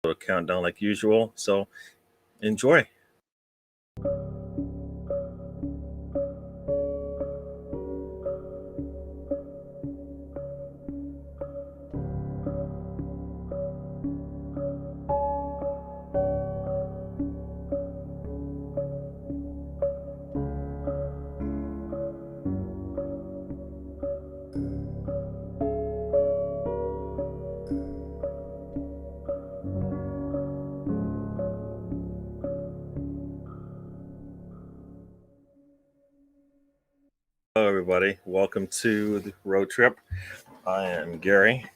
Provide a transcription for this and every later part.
A countdown like usual. So enjoy. Hello, everybody. Welcome to the road trip. I am Gary,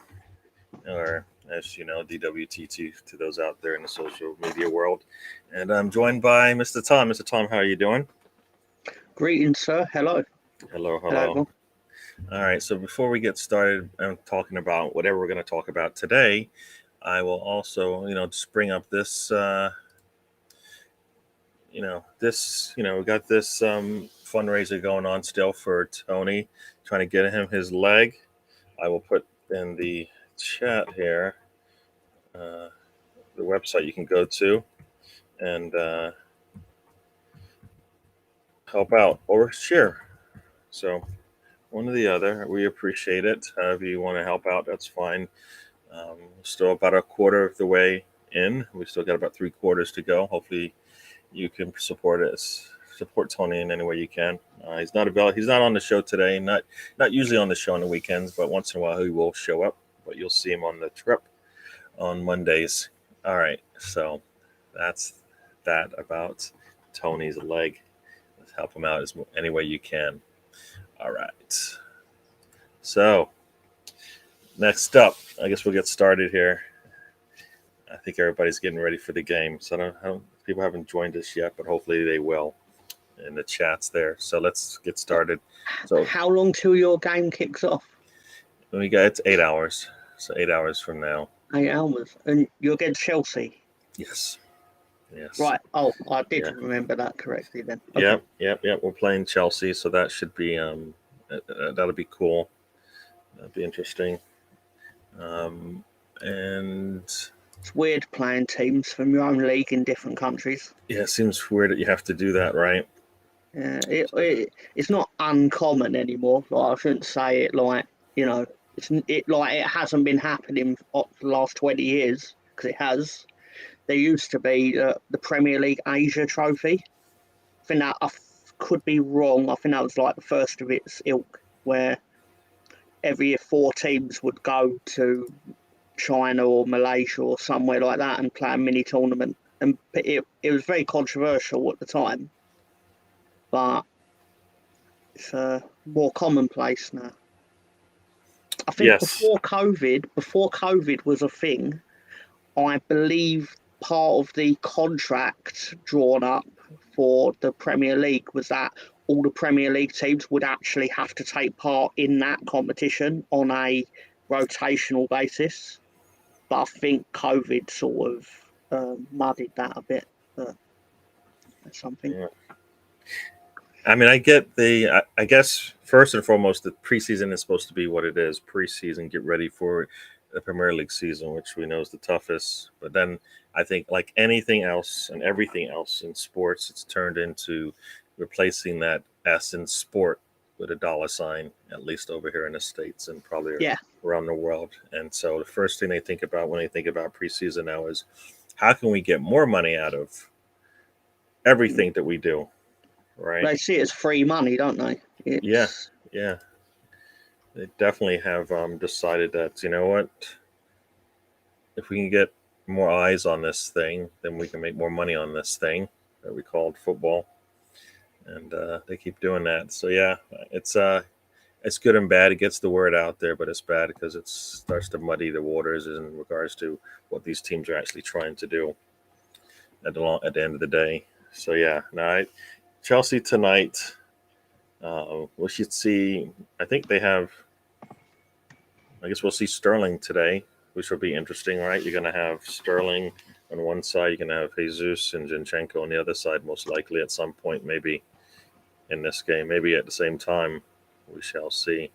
or as you know, DWTT to those out there in the social media world. And I'm joined by Mr. Tom. Mr. Tom, how are you doing? Greetings, sir. Hello. Hello, Hello, hello. everyone. All right. So before we get started talking about whatever we're going to talk about today, I will also, just bring up this, we got this fundraiser going on still for Tony, trying to get him his leg. I will put in the chat here the website you can go to and help out or share. So one or the other, we appreciate it. However you want to help out, that's fine. Still about a quarter of the way in. We still got about 3/4 to go. Hopefully you can support us. Support Tony in any way you can. He's not available. He's not on the show today. Not usually on the show on the weekends, but once in a while he will show up. But you'll see him on the trip on Mondays. All right, so that's that about Tony's leg. Let's help him out any way you can. All right. So next up, I guess we'll get started here. I think everybody's getting ready for the game. So people haven't joined us yet, but hopefully they will in the chats there. So let's get started. So how long till your game kicks off? It's 8 hours. So 8 hours from now. 8 hours. And you're against Chelsea? Yes. Right. Oh, I did remember that correctly then. Okay. Yep. We're playing Chelsea, so that should be that'll be cool. That'll be interesting. And it's weird playing teams from your own league in different countries. Yeah, it seems weird that you have to do that, right? Yeah, it's not uncommon anymore. Like, I shouldn't say it like, it hasn't been happening for the last 20 years, because it has. There used to be the Premier League Asia Trophy. I think that, I could be wrong, I think that was like the first of its ilk, where every year 4 teams would go to China or Malaysia or somewhere like that and play a mini tournament. And it was very controversial at the time, but it's more commonplace now. I think before COVID was a thing, I believe part of the contract drawn up for the Premier League was that all the Premier League teams would actually have to take part in that competition on a rotational basis. But I think COVID sort of muddied that a bit. But that's something. Yeah. I mean, I get I guess first and foremost, the preseason is supposed to be what it is. Preseason, get ready for the Premier League season, which we know is the toughest. But then I think, like anything else and everything else in sports, it's turned into replacing that S in sport with a dollar sign, at least over here in the States and probably around the world. And so the first thing they think about when they think about preseason now is how can we get more money out of everything that we do? Right. They see it as free money, don't they? Yeah. They definitely have decided that, you know what, if we can get more eyes on this thing, then we can make more money on this thing that we called football. And they keep doing that. So yeah, it's good and bad. It gets the word out there, but it's bad because it starts to muddy the waters in regards to what these teams are actually trying to do at the end of the day. So yeah, now Chelsea tonight. We should see. I think they have. I guess we'll see Sterling today, which will be interesting, right? You're going to have Sterling on one side. You're going to have Jesus and Zinchenko on the other side, most likely at some point, maybe in this game, maybe at the same time. We shall see.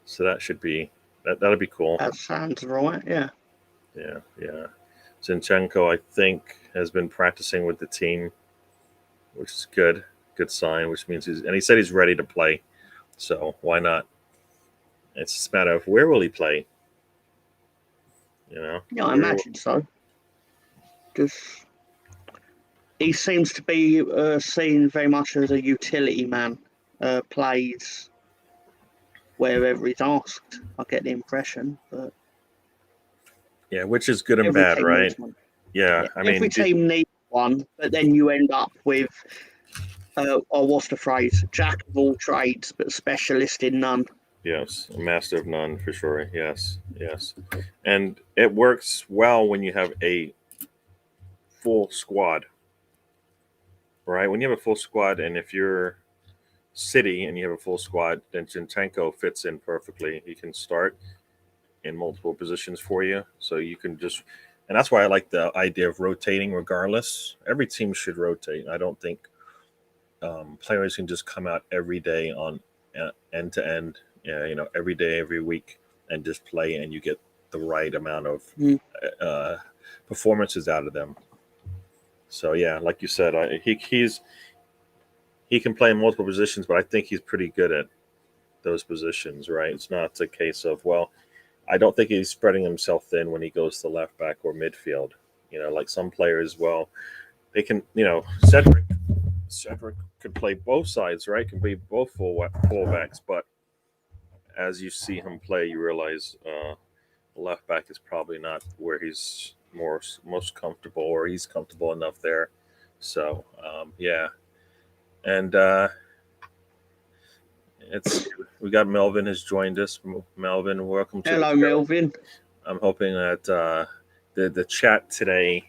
So that should be that'll be cool. That sounds right. Yeah. Yeah. Zinchenko, I think, has been practicing with the team, which is good sign. Which means he said he's ready to play. So why not? It's just a matter of where will he play. Yeah, I imagine so. Just he seems to be seen very much as a utility man. Plays wherever he's asked. I get the impression, but Yeah, which is good and every bad, team right? needs one. Yeah, Yeah, I every mean, team needs one, but then you end up with, or what's the phrase? Jack of all trades, but specialist in none. yes, a master of none for sure. Yes, yes, and it works well when you have a full squad, right? When you have a full squad, and if you're City and you have a full squad, then Zinchenko fits in perfectly. He can start in multiple positions for you, so you can just. And that's why I like the idea of rotating. Regardless, every team should rotate. I don't think players can just come out every day on end to end, every day, every week, and just play, and you get the right amount of Mm. uh, performances out of them. So yeah, like you said, he can play in multiple positions, but I think he's pretty good at those positions. Right? It's not a case of I don't think he's spreading himself thin when he goes to left back or midfield. Like some players, they can. Cedric could play both sides, right? Can be both fullbacks, but as you see him play, you realize left back is probably not where he's most comfortable, or he's comfortable enough there. So yeah, and it's we got Melvin has joined us. Melvin, welcome to the Hello, show. Melvin. I'm hoping that the chat today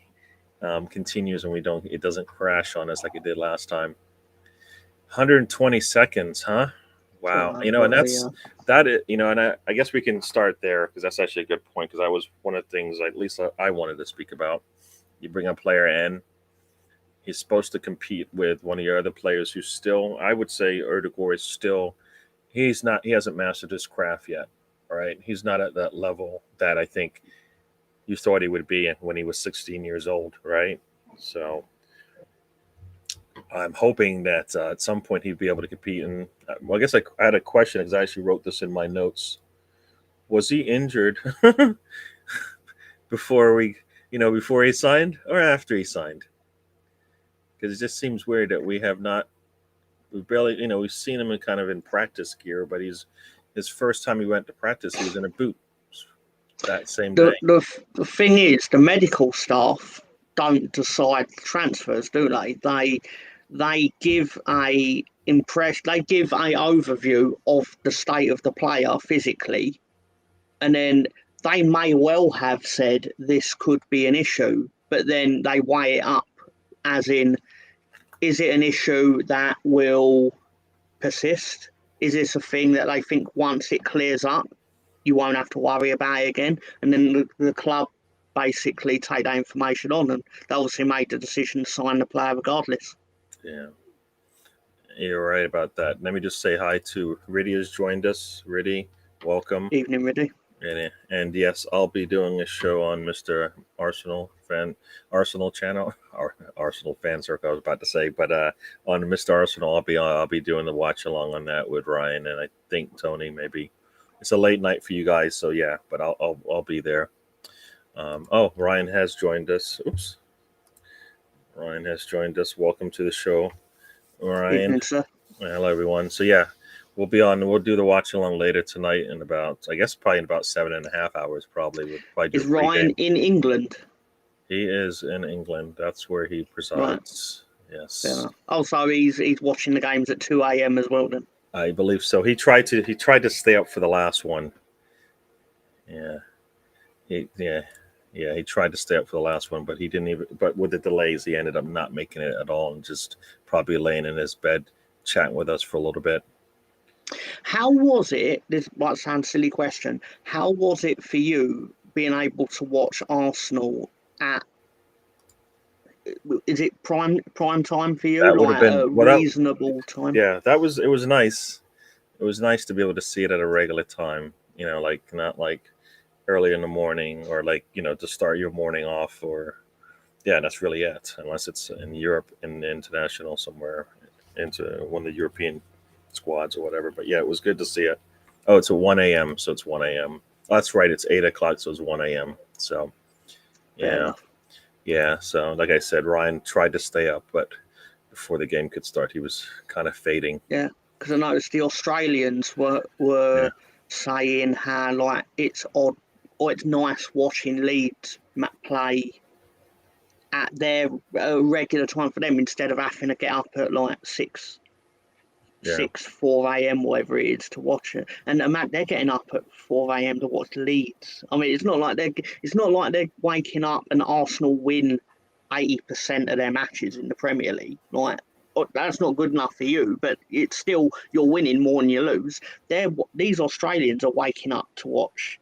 continues and it doesn't crash on us like it did last time. 120 seconds, huh? Wow. And Well, that's yeah. that is, and I guess we can start there because that's actually a good point because I was one of the things at least I wanted to speak about. You bring a player in, he's supposed to compete with one of your other players who's still, I would say Erdogan is still, he hasn't mastered his craft yet. All right. He's not at that level that I think you thought he would be when he was 16 years old, right? So I'm hoping that at some point he'd be able to compete. And well, I guess I had a question because I actually wrote this in my notes. Was he injured before he signed or after he signed? Because it just seems weird that we've barely, we've seen him in practice gear, but his first time he went to practice, he was in a boot that same day. The thing is, the medical staff don't decide transfers, do they? They give a overview of the state of the player physically, and then they may well have said this could be an issue, but then they weigh it up as in, is it an issue that will persist? Is this a thing that they think once it clears up, you won't have to worry about it again? And then the club basically take that information on, and they obviously made the decision to sign the player regardless. Yeah, you're right about that. Let me just say hi to Riddy has joined us. Riddy, welcome. Evening, Riddy. And yes, I'll be doing a show on Mr. Arsenal channel, or Arsenal fan circle. I was about to say, but on Mr. Arsenal, I'll be doing the watch along on that with Ryan and I think Tony. Maybe it's a late night for you guys, so yeah. But I'll be there. Ryan has joined us. Oops, Ryan has joined us. Welcome to the show, Ryan. Evening, sir. Hello, everyone. So yeah, we'll do the watch along later tonight in about, I guess, probably in about 7.5 hours. We'll probably do Is a Ryan pregame. in England? He is in England. That's where he presides. Right. Yes, Yeah. Also, he's watching the games at 2 a.m. as well. Then I believe so. He tried to stay up for the last one. Yeah, he tried to stay up for the last one, but he didn't even. But with the delays, he ended up not making it at all, and just probably laying in his bed chatting with us for a little bit. how was it? This might sound a silly question. How was it for you being able to watch Arsenal at? Is it prime time for you? That would have Like a been reasonable time? Yeah, it was nice. It was nice to be able to see it at a regular time. Like not like early in the morning, or like to start your morning off, or yeah, that's really it. Unless it's in Europe, in the international somewhere, into one of the European squads or whatever. But yeah, it was good to see it. Oh, it's at 1 a.m., so it's 1 a.m. Oh, that's right, it's 8 o'clock, so it's 1 a.m. So Fair yeah, enough. yeah. So like I said, Ryan tried to stay up, but before the game could start, he was kind of fading. Yeah, because I noticed the Australians were Yeah, saying how like it's odd or it's nice watching Leeds play at their regular time for them instead of having to get up at like yeah, 4 a.m. whatever it is to watch it. And man, they're getting up at 4 a.m. to watch Leeds. I mean, it's not like they're waking up and Arsenal win 80% of their matches in the Premier League. Like that's not good enough for you, but it's still you're winning more than you lose. These Australians are waking up to watch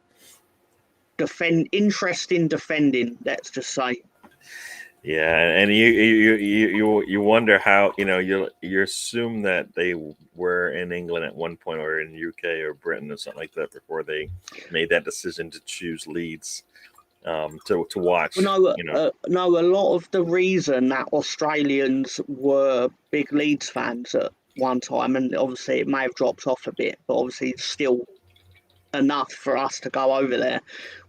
interesting defending. Let's just say. yeah. And you wonder how you assume that they were in England at one point, or in UK or Britain or something like that, before they made that decision to choose Leeds, to Well, watch. no, no. A lot of the reason that Australians were big Leeds fans at one time, and obviously it may have dropped off a bit, but obviously it's still enough for us to go over there,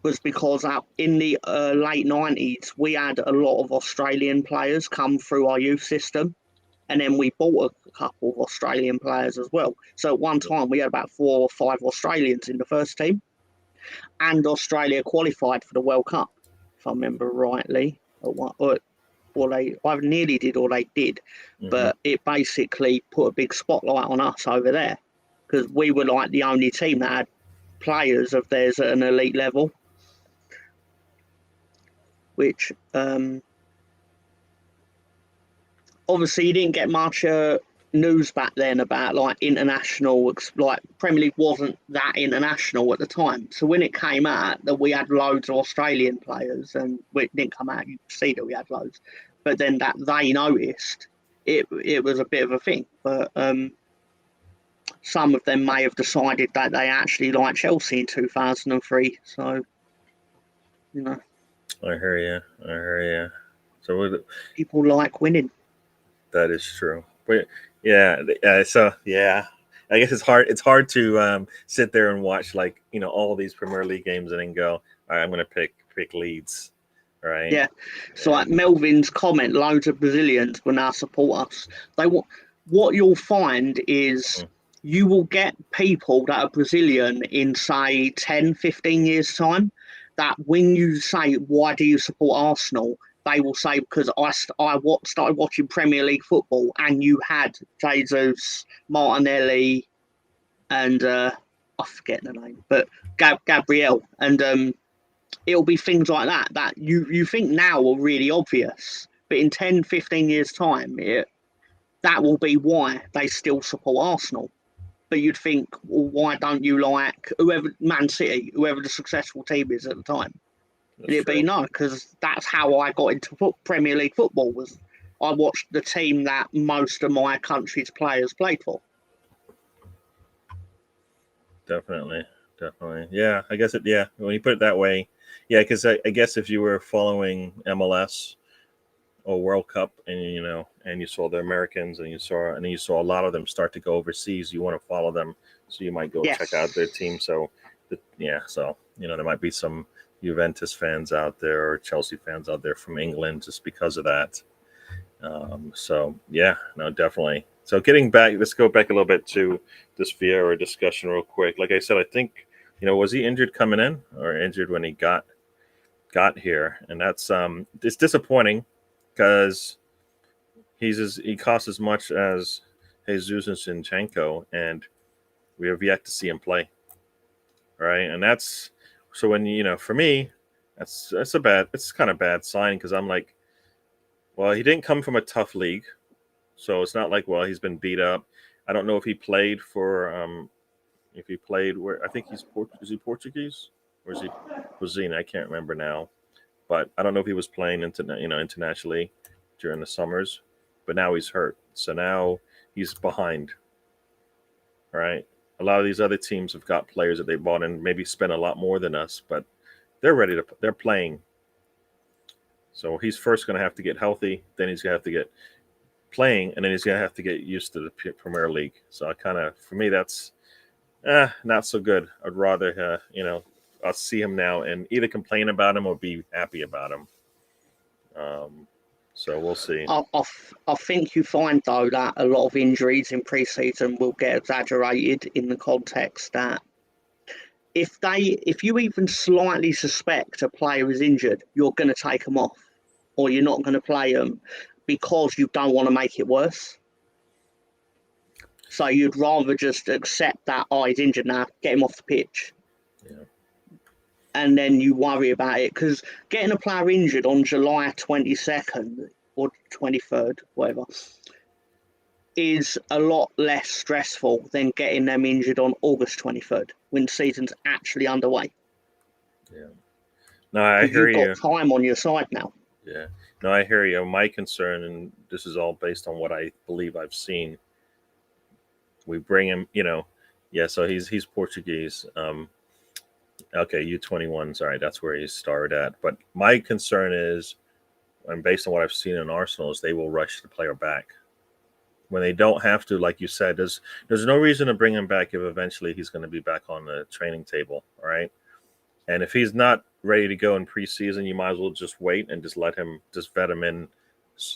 was because in the late 90s we had a lot of Australian players come through our youth system, and then we bought a couple of Australian players as well. So at one time we had about 4 or 5 Australians in the first team, and Australia qualified for the World Cup, if I remember rightly. Or they either nearly did or they did, Hmm. but it basically put a big spotlight on us over there because we were like the only team that had players of theirs at an elite level, which obviously you didn't get much news back then about like international, like Premier League wasn't that international at the time. So when it came out that we had loads of Australian players, and it didn't come out, you could see that we had loads, but then that they noticed it was a bit of a thing. But some of them may have decided that they actually liked Chelsea in 2003. So you know, I hear you. I hear you. So people like winning. that is true. But yeah, so yeah, I guess it's hard. It's hard to sit there and watch, like, all these Premier League games and then go, all right, I'm going to pick Leeds, right? Yeah. So like And Melvin's comment, loads of Brazilians will now support us. They want what you'll find is mm, you will get people that are Brazilian in say 10, 15 years time that when you say why do you support Arsenal, they will say because started watching Premier League football and you had Jesus, Martinelli, and I forget the name, but Gabriel, and it'll be things like that that you think now are really obvious, but in 10, 15 years time that will be why they still support Arsenal. But you'd think, well, why don't you like whoever, Man City, whoever the successful team is at the time? And that's it'd be true. no, because that's how I got into Premier League football. Was I watched the team that most of my country's players played for. Definitely, definitely. Yeah, I guess it. Yeah, when you put it that way, yeah, because I guess if you were following MLS or World Cup, and and you saw the Americans, and you saw a lot of them start to go overseas, you want to follow them, so you might go check out their team. Yes. So, yeah, so there might be some Juventus fans out there or Chelsea fans out there from England just because of that. So yeah, no, definitely. So getting back, let's go back a little bit to this Vieira discussion real quick. Like I said, I think was he injured coming in or injured when he got here, and that's it's disappointing because he costs as much as Jesus and Zinchenko, and we have yet to see him play. Right, and that's so when for me, it's kind of bad sign because I'm like, well, he didn't come from a tough league. So it's not like, well, he's been beat up. I don't know if he played for if he played where I think is he Portuguese or is he Brazilian? I can't remember now. But I don't know if he was playing internationally during the summers. But now he's hurt. So now he's behind. Right. A lot of these other teams have got players that they bought and maybe spent a lot more than us, but They're playing. So he's first going to have to get healthy, then he's going to have to get playing, and then he's going to have to get used to the Premier League. So for me, that's not so good. I'd rather, I'll see him now and either complain about him or be happy about him. So we'll see. I think you find though that a lot of injuries in pre-season will get exaggerated in the context that if you even slightly suspect a player is injured, you're going to take them off, or you're not going to play them because you don't want to make it worse. So you'd rather just accept that, oh, he's injured now, get him off the pitch. Yeah. And then you worry about it, because getting a player injured on July 22nd or 23rd, whatever, is a lot less stressful than getting them injured on August 23rd when the season's actually underway. Yeah. No, I hear you. You've got time on your side now. Yeah. No, I hear you. My concern, and this is all based on what I believe I've seen. We bring him, so he's Portuguese. Okay, U21. Sorry, that's where he started at. But my concern is, and based on what I've seen in Arsenal, is they will rush the player back when they don't have to. Like you said, there's no reason to bring him back if eventually he's going to be back on the training table. All right, and if he's not ready to go in preseason, you might as well just wait and just vet him in,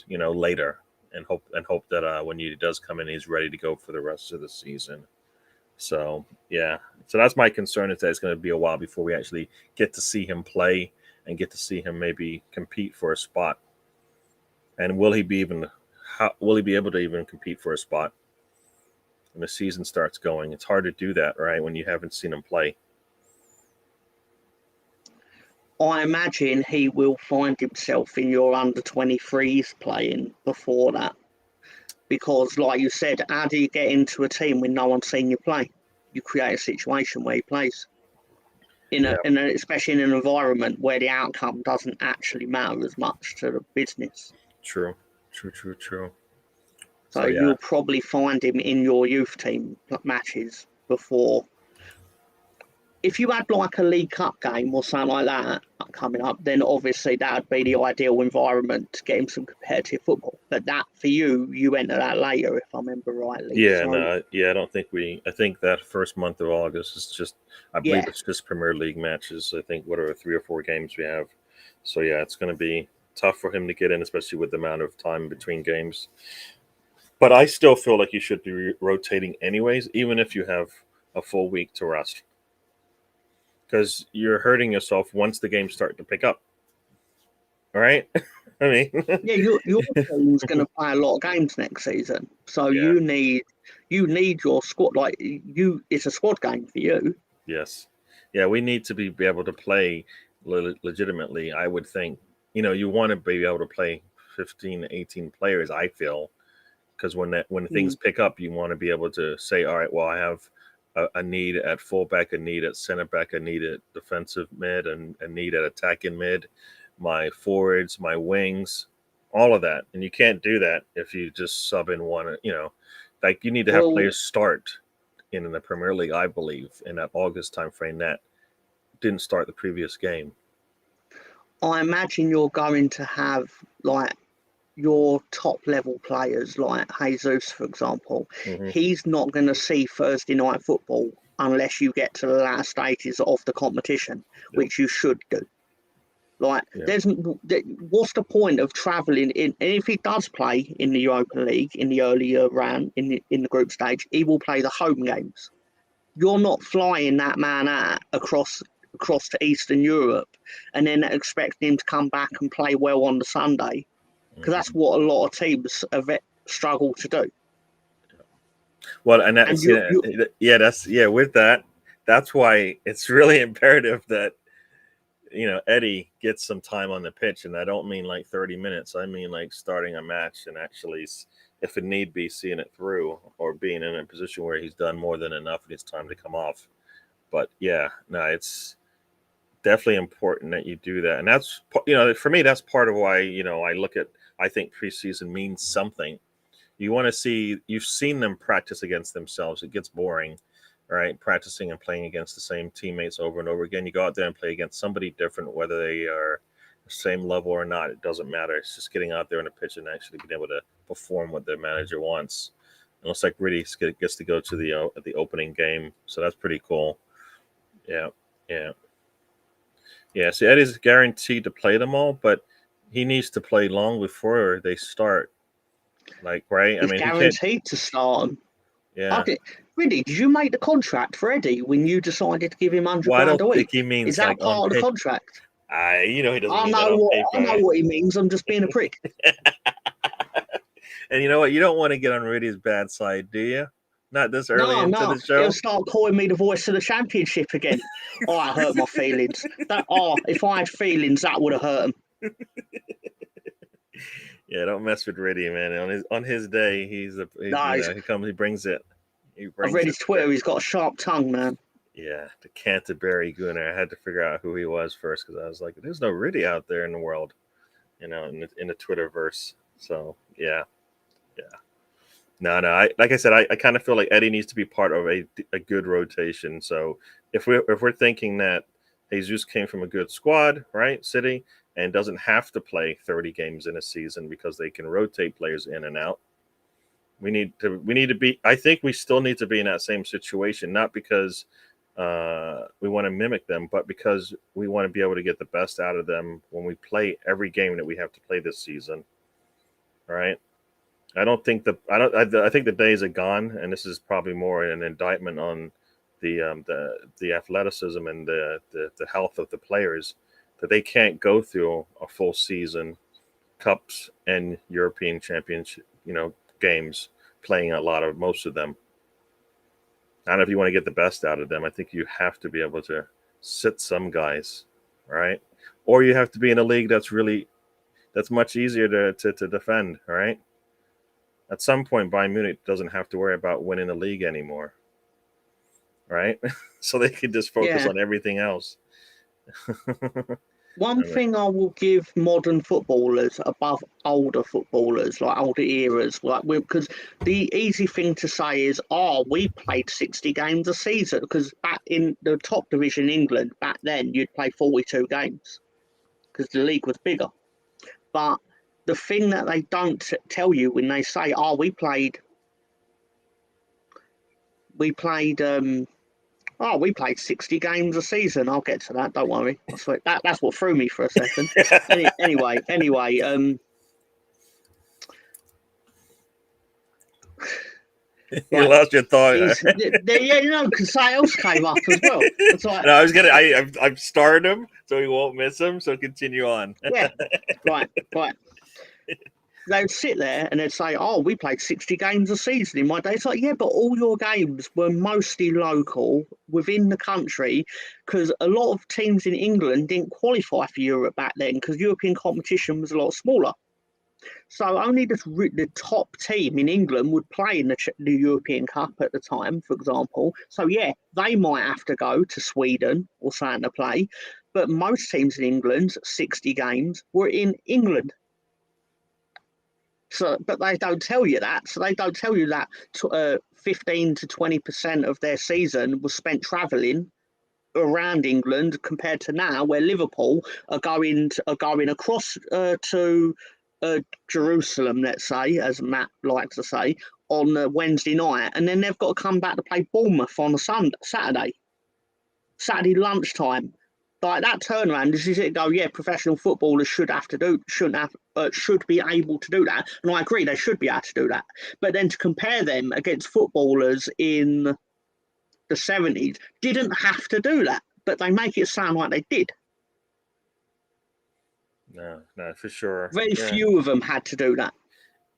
later, and hope that when he does come in, he's ready to go for the rest of the season. So yeah, so that's my concern, is that it's going to be a while before we actually get to see him play and get to see him maybe compete for a spot. And will he be able to even compete for a spot when the season starts going? It's hard to do that, right, when you haven't seen him play. I imagine he will find himself in your under-23s playing before that. Because, like you said, how do you get into a team when no one's seen you play? You create a situation where he plays. Especially in an environment where the outcome doesn't actually matter as much to the business. True. So yeah, you'll probably find him in your youth team matches before. If you had like a League Cup game or something like that coming up, then obviously that would be the ideal environment to get him some competitive football. But that, for you enter that later, if I remember rightly. Yeah, I don't think I think that first month of August is just, I believe it's just Premier League matches. I think, 3 or 4 games we have. So yeah, it's going to be tough for him to get in, especially with the amount of time between games. But I still feel like you should be rotating anyways, even if you have a full week to rest. Because you're hurting yourself once the games start to pick up. All right? I mean... yeah, your team's going to play a lot of games next season. So you need your squad. It's a squad game for you. Yes. Yeah, we need to be able to play legitimately, I would think. You want to be able to play 15, 18 players, I feel. Because when things pick up, you want to be able to say, all right, well, I have a need at fullback, a need at center back, a need at defensive mid, and a need at attacking mid, my forwards, my wings, all of that. And you can't do that if you just sub in one, you need to have players start in the Premier League, I believe, in that August timeframe that didn't start the previous game. I imagine you're going to have your top level players like Jesus, for example. Mm-hmm. He's not going to see Thursday night football unless you get to the latter stages of the competition, which you should do. What's the point of travelling in? And if he does play in the Europa League in the earlier round, in the group stage, he will play the home games. You're not flying that man out across to Eastern Europe and then expecting him to come back and play well on the Sunday. Because that's what a lot of teams struggle to do. Well, and that's with that, that's why it's really imperative that Eddie gets some time on the pitch, and I don't mean like 30 minutes. I mean like starting a match and actually, if it need be, seeing it through, or being in a position where he's done more than enough and it's time to come off. But it's definitely important that you do that, and that's for me, that's part of why I think preseason means something. You want to see, you've seen them practice against themselves. It gets boring. right? Practicing and playing against the same teammates over and over again. You go out there and play against somebody different, whether they are the same level or not. It doesn't matter. It's just getting out there on the pitch and actually being able to perform what the manager wants. It looks like Riddy gets to go to the opening game, so that's pretty cool. Yeah, yeah, yeah. So Eddie's guaranteed to play them all, but he needs to play long before they start. Like, right? I He's mean, he can't. guaranteed to start him. Yeah. Really, did you make the contract for Eddie when you decided to give him 100 Well, I grand don't a think week? he Is means that like on part of the paper. contract? He doesn't I mean that know on what paper. he means. I'm just being a prick. And you know what? You don't want to get on Rudy's bad side, do you? Not this early into No, the he'll show. start calling me the voice of the championship again. Oh, I hurt my feelings. If I had feelings, that would have hurt him. Yeah, don't mess with Rudy, man. On his day, No, he brings it. He I've brings read it. his Twitter. He's got a sharp tongue, man. Yeah, the Canterbury Gooner. I had to figure out who he was first because I was like, "There's no Rudy out there in the world," in the Twitterverse. So yeah, yeah. No. Like I said, I kind of feel like Eddie needs to be part of a good rotation. So if we're thinking that Jesus came from a good squad, right, City, and doesn't have to play 30 games in a season because they can rotate players in and out. We need to be. I think we still need to be in that same situation, not because we want to mimic them, but because we want to be able to get the best out of them when we play every game that we have to play this season, right? I don't think I think the days are gone, and this is probably more an indictment on the athleticism and the health of the players that they can't go through a full season, cups and European Championship, games, playing most of them. I don't know if you want to get the best out of them. I think you have to be able to sit some guys, right? Or you have to be in a league that's much easier to defend, right? At some point, Bayern Munich doesn't have to worry about winning the league anymore, right? So they can just focus Yeah. on everything else. One thing I will give modern footballers above older footballers, like older eras, because the easy thing to say is, "Oh, we played 60 games a season." Because back in the top division in England, back then you'd play 42 games because the league was bigger. But the thing that they don't tell you when they say, "Oh, we played 60 games a season." I'll get to that. Don't worry. I swear that's what threw me for a second. Anyway. You lost your thought. Because sales came up as well. It's like, No, I was gonna. I've starred him so he won't miss him. So continue on. yeah, right. They'd sit there and they'd say, "Oh, we played 60 games a season in my day." It's like, yeah, but all your games were mostly local within the country, because a lot of teams in England didn't qualify for Europe back then because European competition was a lot smaller. So only the top team in England would play in the European Cup at the time, for example. So yeah, they might have to go to Sweden or something to play, but most teams in England, 60 games, were in England. So, but they don't tell you that. So they don't tell you that 15 to 20% of their season was spent travelling around England, compared to now, where Liverpool are going across to Jerusalem, let's say, as Matt likes to say, on Wednesday night, and then they've got to come back to play Bournemouth on Saturday lunchtime. Like that turnaround, this is it. Go, yeah, professional footballers should be able to do that, and I agree they should be able to do that. But then to compare them against footballers in the 70s didn't have to do that, but they make it sound like they did. No, for sure. Very Yeah. few of them had to do that.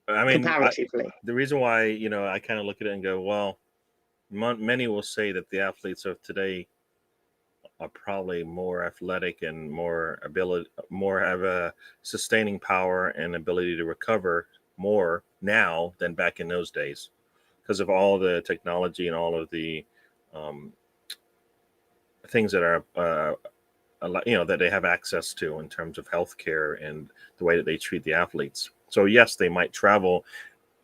I mean, comparatively. The reason why I kind of look at it and go, well, many will say that the athletes of today are probably more athletic and more have a sustaining power and ability to recover more now than back in those days because of all the technology and all of the um, things that are that they have access to in terms of healthcare and the way that they treat the athletes. So yes, they might travel,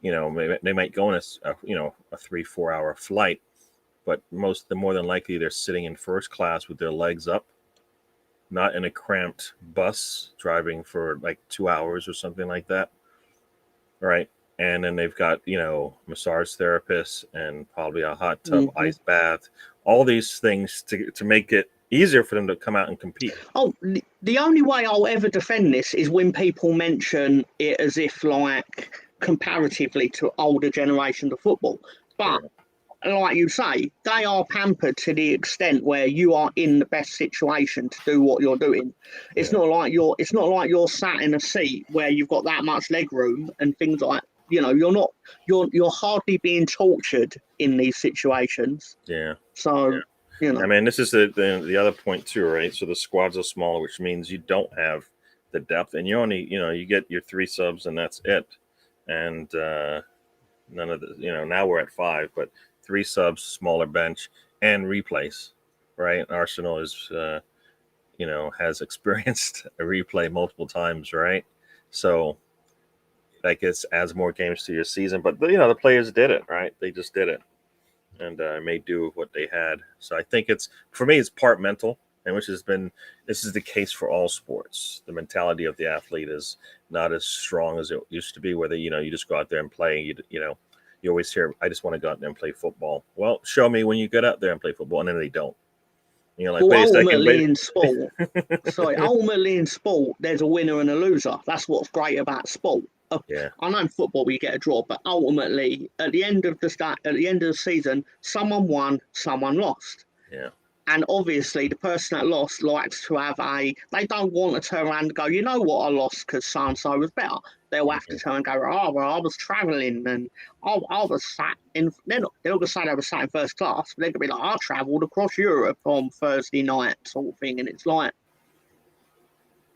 they might go on a 3-4 hour flight, but more than likely they're sitting in first class with their legs up, not in a cramped bus driving for like 2 hours or something like that, right? And then they've got, massage therapists and probably a hot tub, Hmm. ice bath, all these things to make it easier for them to come out and compete. Oh, the only way I'll ever defend this is when people mention it as if, like, comparatively to older generations of football. But Sure. like you say, they are pampered to the extent where you are in the best situation to do what you're doing. It's Yeah. not like you're sat in a seat where you've got that much leg room and things like, you're hardly being tortured in these situations. Yeah. So, you I know. mean, this is the other point too, right? So the squads are smaller, which means you don't have the depth, and you only, you get your three subs, and that's it. And none of the, now we're at five, but three subs, smaller bench, and replays, right? Arsenal is, has experienced a replay multiple times, right? So that gets adds more games to your season, but the players did it, right? They just did it and made do with what they had. So I think it's for me, it's part mental, and which has been this is the case for all sports. The mentality of the athlete is not as strong as it used to be. Whether you just go out there and play, you always hear, "I just want to go out there and play football." Well, show me when you get out there and play football, and then they don't. You're like, Well, wait a second, wait. ultimately in sport, there's a winner and a loser. That's what's great about sport. Yeah, I know in football we get a draw, but ultimately at the end of the season, someone won, someone lost. yeah, And obviously, the person that lost likes to have they don't want to turn around and go, you know what, I lost because so and so was better. They'll have to mhm, turn and go, oh, well, I was travelling and I was sat in, they're not going to say they were sat in first class, but they're going to be like, I travelled across Europe on Thursday night, sort of thing. And it's like,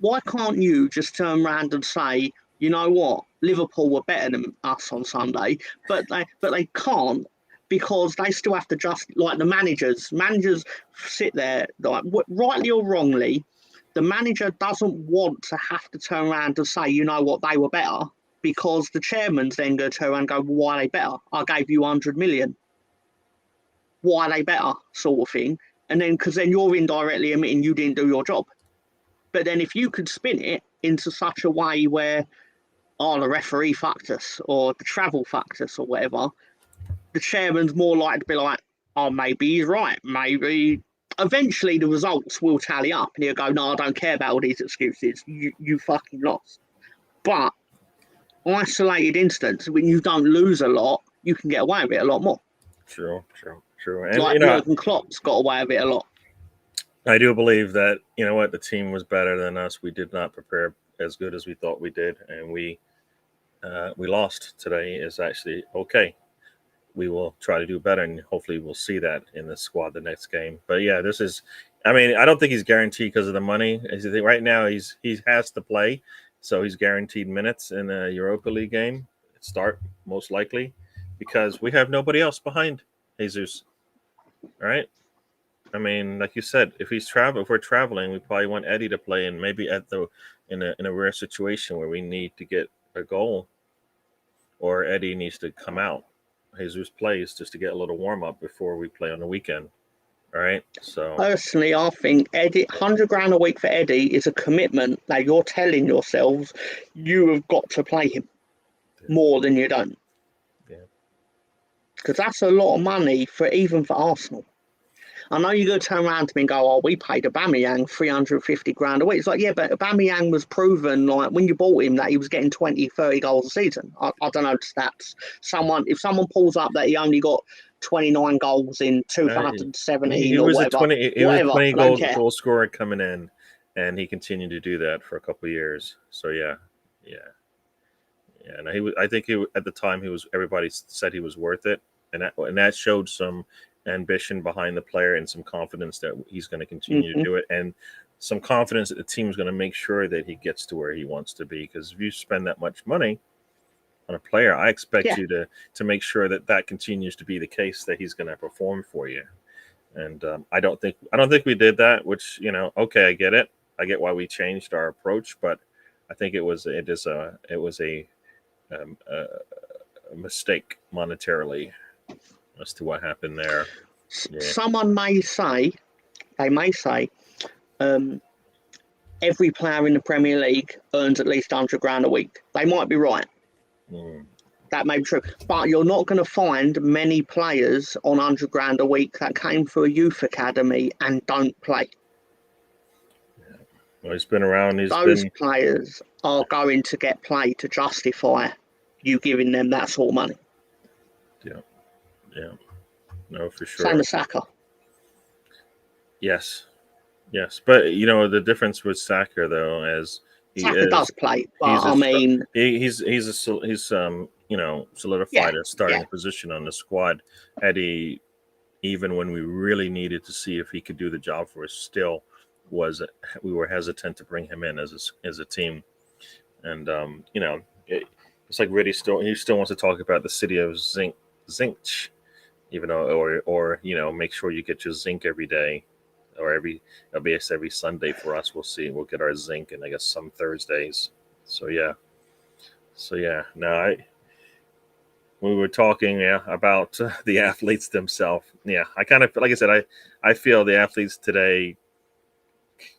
why can't you just turn around and say, you know what, Liverpool were better than us on Sunday, but they can't because they still have to just like the managers sit there like rightly or wrongly, the manager doesn't want to have to turn around and say, you know what, they were better because the chairman's then going to turn around and go, well, why are they better? I gave you 100 million. Why are they better? Sort of thing. And then because then you're indirectly admitting you didn't do your job. But then if you could spin it into such a way where, oh, the referee fucked us or the travel fucked us or whatever, the chairman's more likely to be like, oh, maybe he's right. Maybe eventually the results will tally up and he'll go, no, I don't care about all these excuses. You fucking lost. But isolated instance, when you don't lose a lot, you can get away with it a lot more. true, true, true. And Like Jurgen Klopp's got away with it a lot. I do believe that the team was better than us. We did not prepare as good as we thought we did, and we lost today. Is actually okay. We will try to do better, and hopefully we'll see that in the squad the next game. But yeah, this is. I mean, I don't think he's guaranteed because of the money. Right now he has to play, so he's guaranteed minutes in a Europa League game. Start most likely because we have nobody else behind Jesus. All right. I mean, like you said, if we're traveling, we probably want Eddie to play, and maybe at the in a rare situation where we need to get a goal, or Eddie needs to come out. Jesus plays just to get a little warm up before we play on the weekend. All right, so Personally, I think Eddie, 100 grand a week for Eddie is a commitment that you're telling yourselves you have got to play him yeah, more than you don't. yeah. Because that's a lot of money for even for Arsenal. I know you're going to turn around to me and go, oh, we paid Aubameyang 350 grand a week. It's like, yeah, but Aubameyang was proven, like, when you bought him, that he was getting 20, 30 goals a season. I don't know the stats. If someone pulls up that he only got 29 goals in He 2017 or was a whatever, 20 he was a whatever, 20 I don't goal care. goal scorer coming in, and he continued to do that for a couple of years. So yeah, yeah. Yeah, and I think at the time he was. Everybody said he was worth it, and that showed some ambition behind the player and some confidence that he's going to continue to Hmm. do it, and some confidence that the team's going to make sure that he gets to where he wants to be. Because if you spend that much money on a player, I expect Yeah. you to make sure that continues to be the case, that he's going to perform for you. And I don't think we did that. Which okay, I get it. I get why we changed our approach, but I think it was a mistake monetarily as to what happened there. Yeah. Someone may say, every player in the Premier League earns at least 100 grand a week. They might be right. Mm. That may be true. But you're not going to find many players on 100 grand a week that came through a youth academy and don't play. Well, he's been around. Those players are going to get played to justify you giving them that sort of money. Yeah. Yeah. No, for sure. Same as Saka. Yes. Yes. But, the difference with Saka, though, as he Saka does play, but I mean, he's solidified a starting yeah. position on the squad. Had he, even when we really needed to see if he could do the job for us, still we were hesitant to bring him in as a team. And it's like Riddy still wants to talk about the city of zinc, even though or make sure you get your zinc every day, or every Sunday for us. We'll see. We'll get our zinc, and I guess some Thursdays. So yeah. Now we were talking about the athletes themselves. Yeah, I kind of, like I said, I feel the athletes today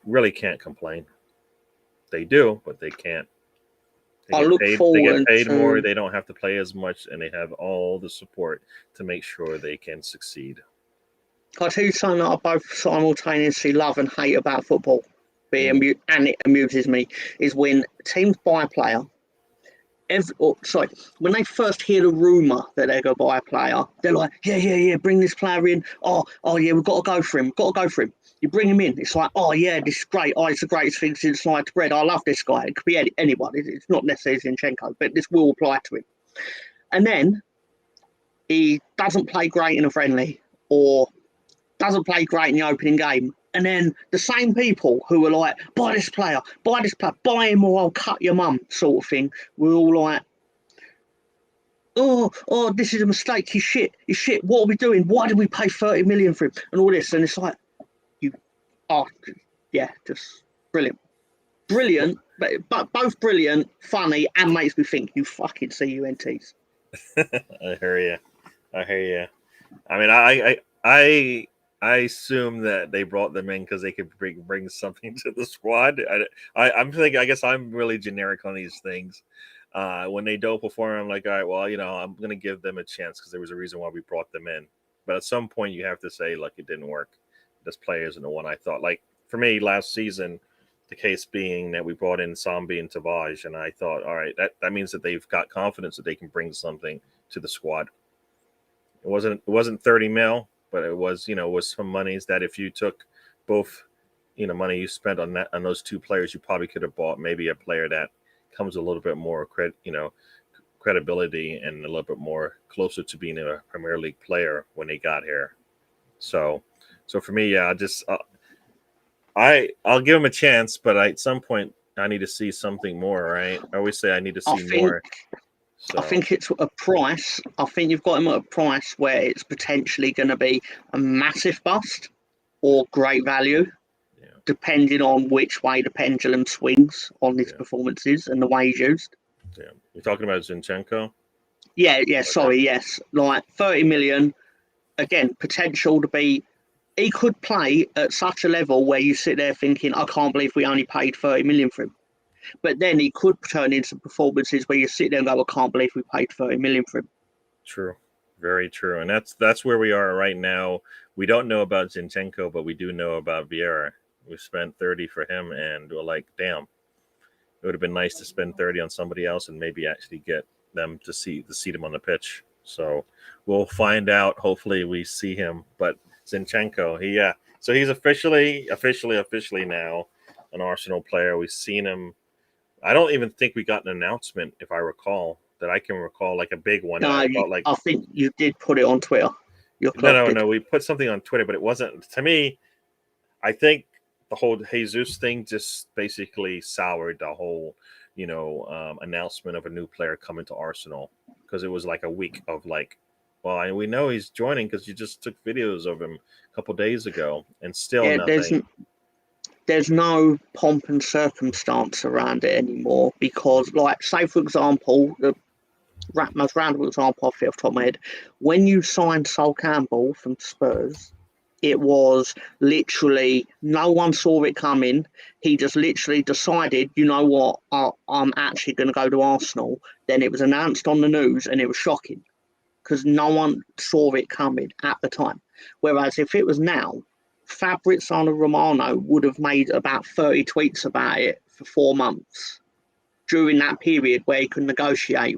really can't complain. They do, but they can't. They get paid more. They don't have to play as much, and they have all the support to make sure they can succeed. I'll tell you something that I both simultaneously love and hate about football, and it amuses me, is when teams buy a player. When they first hear the rumour that they're going to buy a player, they're like, yeah, bring this player in. Oh, yeah, we've got to go for him. You bring him in. It's like, oh, yeah, this is great. Oh, it's the greatest thing since sliced bread. I love this guy. It could be anyone. It's not necessarily Zinchenko, but this will apply to him. And then he doesn't play great in a friendly, or doesn't play great in the opening game. And then the same people who are like, buy this player, buy him or I'll cut your mum, sort of thing, we're all like, oh, this is a mistake. He's shit. What are we doing? Why did we pay 30 million for him? And all this. And it's like, just brilliant. Brilliant, but both brilliant, funny, and makes me think, you fucking CUNTs. I hear you. I mean, I assume that they brought them in because they could bring something to the squad. I'm thinking, I guess I'm really generic on these things. When they don't perform, I'm like, all right, well, I'm going to give them a chance because there was a reason why we brought them in. But at some point, you have to say, look, it didn't work. This player isn't the one I thought. Like, for me, last season, the case being that we brought in Sambi and Tavage, and I thought, all right, that means that they've got confidence that they can bring something to the squad. It wasn't 30 mil, but it was some monies that if you took both money you spent on those two players, you probably could have bought maybe a player that comes a little bit more credibility and a little bit more closer to being a Premier League player when they got here. So for me, yeah, I'll give them a chance, but at some point I need to see something more, right? I always say I need to see more. So. I think it's a price. I think you've got him at a price where it's potentially going to be a massive bust or great value, depending on which way the pendulum swings on his performances and the way he's used. Yeah, you're talking about Zinchenko? Yeah. Sorry, yes. Like 30 million, again, potential to be. He could play at such a level where you sit there thinking, I can't believe we only paid 30 million for him. But then he could turn into performances where you sit there and go, I can't believe we paid 30 million for him. True. Very true. And that's where we are right now. We don't know about Zinchenko, but we do know about Vieira. We spent 30 for him, and we're like, damn, it would have been nice to spend 30 on somebody else and maybe actually get them to see him on the pitch. So we'll find out. Hopefully we see him. But Zinchenko, so he's officially now an Arsenal player. We've seen him. I don't even think we got an announcement, if I recall, that I can recall, like a big one. No, I think you did put it on Twitter. No. We put something on Twitter, but it wasn't. To me, I think the whole Jesus thing just basically soured the whole, announcement of a new player coming to Arsenal, because it was like a week of like, well, we know he's joining because you just took videos of him a couple days ago, and still nothing. There's no pomp and circumstance around it anymore because, like, say, for example, most random example I feel off the top of my head. When you signed Sol Campbell from Spurs, it was literally no one saw it coming. He just literally decided, you know what, I'm actually going to go to Arsenal. Then it was announced on the news, and it was shocking because no one saw it coming at the time. Whereas if it was now, Fabrizio Romano would have made about 30 tweets about it for 4 months during that period where he could negotiate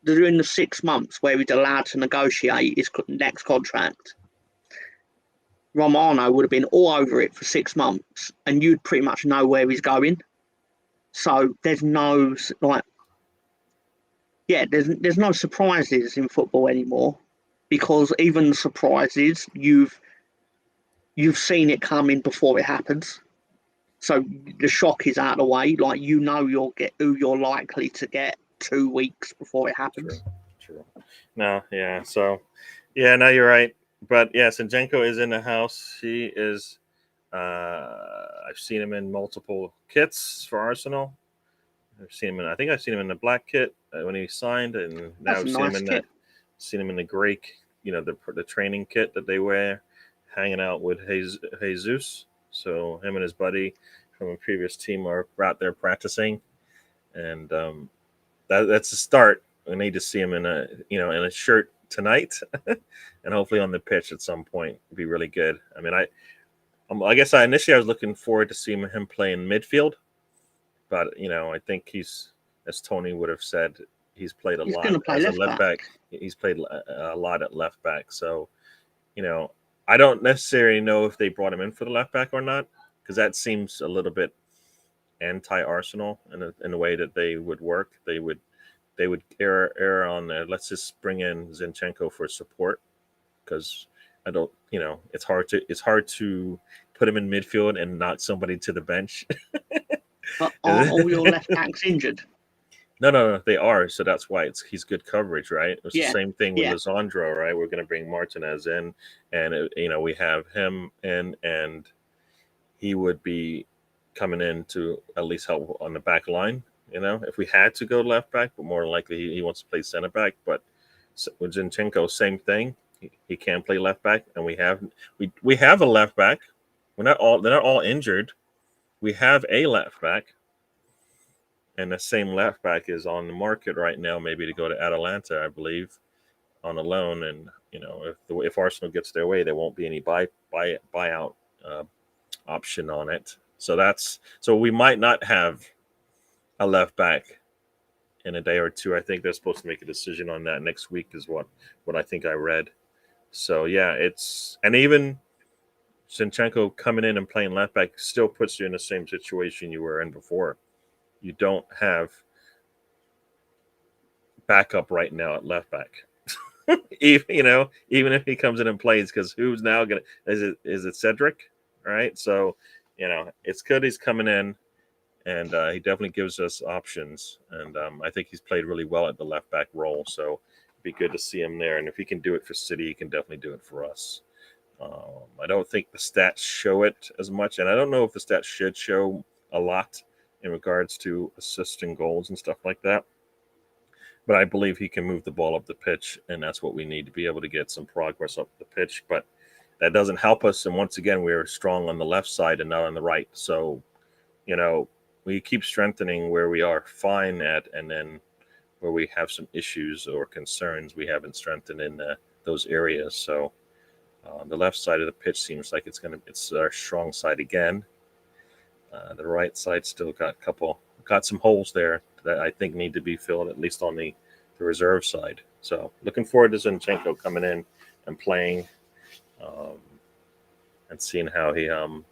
during the 6 months where he's allowed to negotiate his next contract. Romano would have been all over it for 6 months, and you'd pretty much know where he's going. So there's no there's no surprises in football anymore, because even the surprises you've seen it coming before it happens. So the shock is out of the way. Like, you know, you'll get who you're likely to get 2 weeks before it happens. True. No, yeah. So, yeah, no, you're right. But yeah, Zinchenko is in the house. He is. I've seen him in multiple kits for Arsenal. I think I've seen him in the black kit when he signed, and now That's a I've seen him nice in kit. the gray, the training kit that they wear, hanging out with Jesus. So him and his buddy from a previous team are out there practicing, and that's a start. We need to see him in a shirt tonight, and hopefully on the pitch at some point. It'd be really good. I mean, I guess I was looking forward to seeing him play in midfield, but I think as Tony would have said, he's played a He's lot going to play as a left left back. back. He's played a lot at left back. So, I don't necessarily know if they brought him in for the left back or not, because that seems a little bit anti-Arsenal in the way that they would work. They would err on there. Let's just bring in Zinchenko for support, because I don't, it's hard to put him in midfield and knock somebody to the bench. But aren't all your left backs injured? No, they are. So that's why he's good coverage, right? It's the Yeah, same thing with yeah. Lisandro, right? We're going to bring Martinez in, and we have him in, and he would be coming in to at least help on the back line. If we had to go left back, but more likely he wants to play center back. But with Zinchenko, same thing. He can play left back, and we have a left back. They're not all injured. We have a left back, and the same left back is on the market right now, maybe to go to Atalanta, I believe, on a loan. And if Arsenal gets their way, there won't be any buyout option on it. So we might not have a left back in a day or two. I think they're supposed to make a decision on that next week, is what I think I read. So yeah, and even Zinchenko coming in and playing left back still puts you in the same situation you were in before. You don't have backup right now at left back. Even if he comes in and plays, because who's now gonna is it Cedric, right? So it's good he's coming in, and he definitely gives us options, and I think he's played really well at the left back role. So it'd be good to see him there, and if he can do it for City, he can definitely do it for us. I don't think the stats show it as much, and I don't know if the stats should show a lot in regards to assists and goals and stuff like that. But I believe he can move the ball up the pitch, and that's what we need to be able to get some progress up the pitch. But that doesn't help us, and once again, we're strong on the left side and not on the right. So, we keep strengthening where we are fine at, and then where we have some issues or concerns, we haven't strengthened in those areas. So the left side of the pitch seems like it's our strong side again. The right side still got some holes there that I think need to be filled, at least on the reserve side. So looking forward to Zinchenko coming in and playing, um, and seeing how he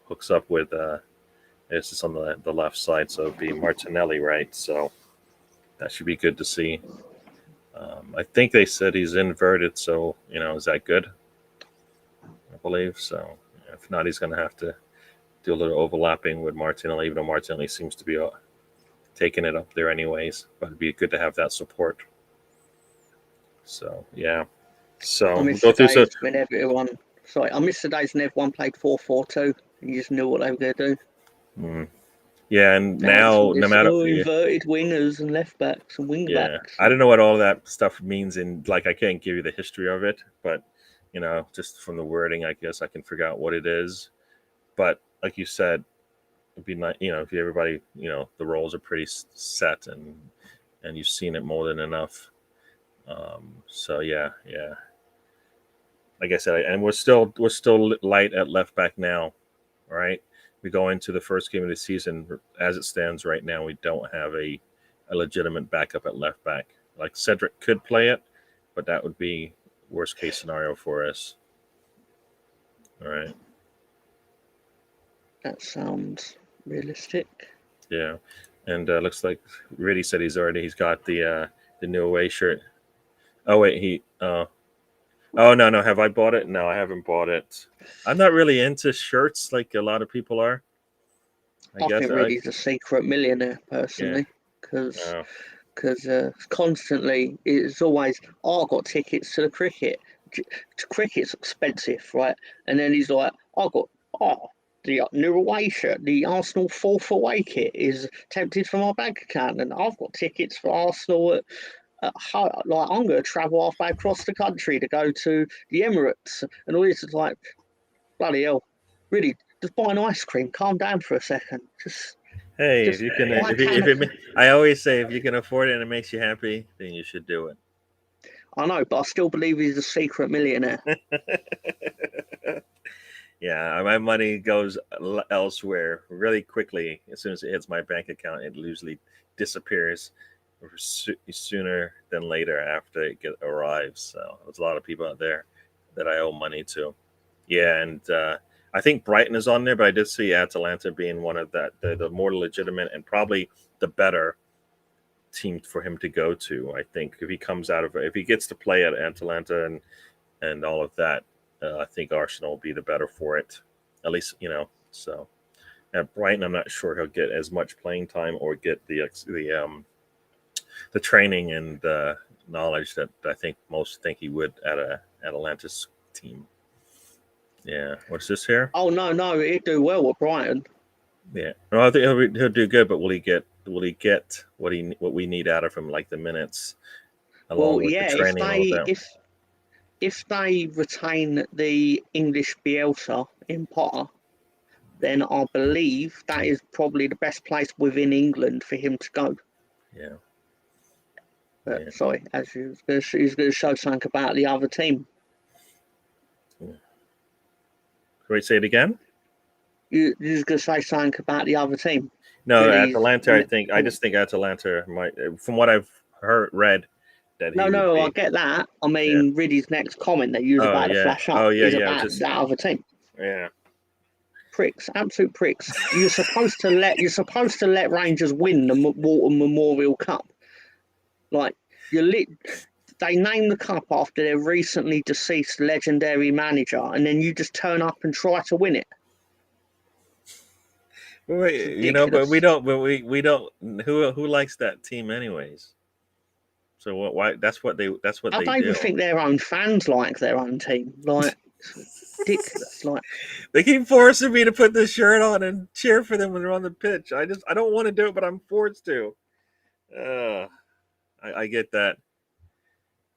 hooks up with. This is on the left side, so it'd be Martinelli, right? So that should be good to see. I think they said he's inverted, so is that good? I believe so. If not, he's going to have to do a little overlapping with Martinelli, even though Martinelli seems to be taking it up there anyways. But it'd be good to have that support. So yeah. So I we'll miss go the through. So days when everyone. Sorry, I miss the days when everyone played 4-4-2. You just knew what they were going to do. Yeah, and That's now all no this matter all inverted wingers and left backs and wing yeah, backs. I don't know what all that stuff means in like I can't give you the history of it, but just from the wording, I guess I can figure out what it is. But like you said, it'd be nice, if everybody, the roles are pretty set and you've seen it more than enough. So yeah, yeah. Like I said, and we're still light at left back now, right? We go into the first game of the season as it stands right now. We don't have a legitimate backup at left back. Like Cedric could play it, but that would be worst case scenario for us. All right. That sounds realistic. Yeah, and looks like Riddy said he's got the new away shirt. Oh wait, he oh no, have I bought it? No, I haven't bought it. I'm not really into shirts like a lot of people are. I I guess think I Reddy's a secret millionaire yeah. personally, because Oh, constantly it's always, oh, I got tickets to the cricket. Cricket's expensive, right? And then he's like, I got the new away shirt, the Arsenal fourth away kit is tempted for my bank account, and I've got tickets for Arsenal like I'm going to travel halfway across the country to go to the Emirates, and all this is like, bloody hell, really, just buy an ice cream, calm down for a second, hey, if just you can, buy a if can of. I always say if you can afford it and it makes you happy, then you should do I know, but I still believe he's a secret millionaire. it. Yeah, my money goes elsewhere really quickly. As soon as it hits my bank account, it usually disappears sooner than later after arrives. So there's a lot of people out there that I owe money to. Yeah, and I think Brighton is on there, but I did see Atalanta being one of the more legitimate and probably the better team for him to go to. I think if he gets to play at Atalanta and all of that, I think Arsenal will be the better for it. At least So at Brighton, I'm not sure he'll get as much playing time or get the training and knowledge that I think most think he would at a Atalanta's team. Yeah, what's this here? Oh no, he'd do well at Brighton. Yeah, no, I think he'll do good, but will he get what we need out of him, like the minutes Well, along with the yeah, training and all of that? if they retain the English Bielsa in Potter, then I believe that is probably the best place within England for him to go. Yeah, But yeah. sorry, as you was going to show something about the other team. Yeah. Wait, say it again. You was going to say something about the other team. No, Really? Atalanta. I just think Atalanta might, from what I've read, that he would No, I be. get that. I Yeah. mean, Riddy's next comment that you was Oh about to yeah. flash up Oh yeah. is Yeah. about Just that other team. yeah. Pricks, absolute pricks. You're supposed to let Rangers win the Walton Memorial Cup. Like they name the cup after their recently deceased legendary manager, and then you just turn up and try to win it. It's Wait, but we ridiculous. don't. But we don't. Who likes that team anyways? So what? Why? That's what I they don't even do. think their own fans like their own team. Like, it's ridiculous. Like, They keep forcing me to put this shirt on and cheer for them when they're on the pitch. I don't want to do it, but I'm forced to. Uh, I get that.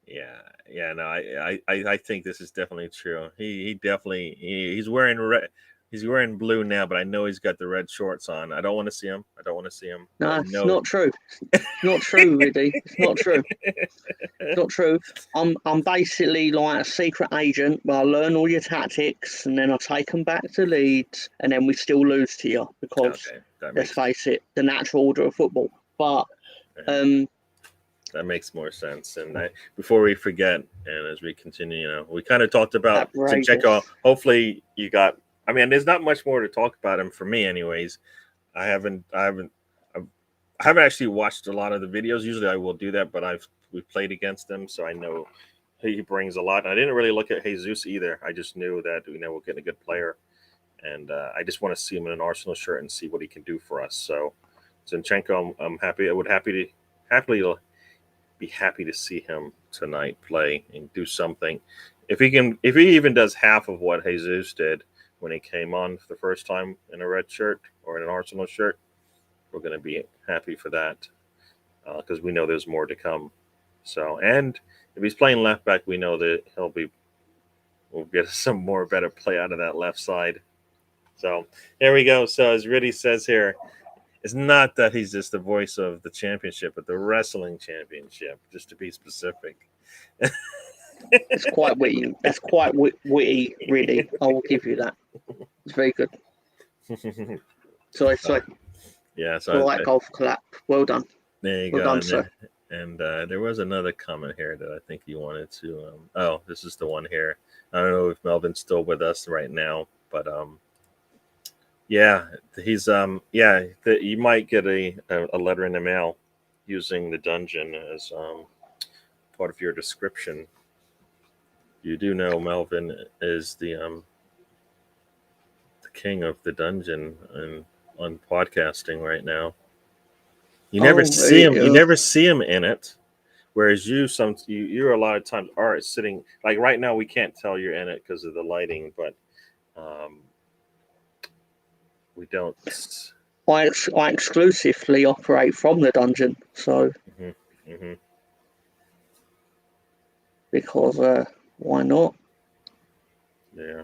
Yeah, yeah. No, I think this is definitely true. He definitely he's wearing red. He's wearing blue now, but I know he's got the red shorts on. I don't want to see him. I don't want to see him, but I no, it's know. not true. It's not true, Riddy. It's not true. It's not true. I'm basically like a secret agent where I learn all your tactics and then I take them back to Leeds and then we still lose to you because Okay, that let's makes face it, the natural order of football. But um, that makes more sense. And before we forget, and as we continue, we kind of talked about Zinchenko. outrageous. Hopefully, you got. I mean, there's not much more to talk about him for me, anyways. I haven't actually watched a lot of the videos. Usually, I will do that, but we've played against him, so I know he brings a lot. And I didn't really look at Jesus either. I just knew that we're getting a good player, and I just want to see him in an Arsenal shirt and see what he can do for us. So Zinchenko, I'm happy. I would happily be happy to see him tonight play and do something. If he even does half of what Jesus did when he came on for the first time in a red shirt or in an Arsenal shirt, we're going to be happy for that because we know there's more to come. So, and if he's playing left back, we know that we'll get some more better play out of that left side. So there we go. So as Riddy says here, it's not that he's just the voice of the championship, but the wrestling championship, just to be specific. It's quite witty. That's quite witty, really. I will give you that. It's very good. Sorry. Yeah, So like golf clap. Well done. there you Well go. done, sir. And there was another comment here that I think you wanted to. Oh, this is the one here. I don't know if Melvin's still with us right now, but yeah, he's you might get a letter in the mail using the dungeon as part of your description. You do know Melvin is the king of the dungeon and on podcasting right now. You never see him. You never see him in it. Whereas you're a lot of times are sitting like right now. We can't tell you're in it because of the lighting, but we don't. I exclusively operate from the dungeon, so because why not? Yeah.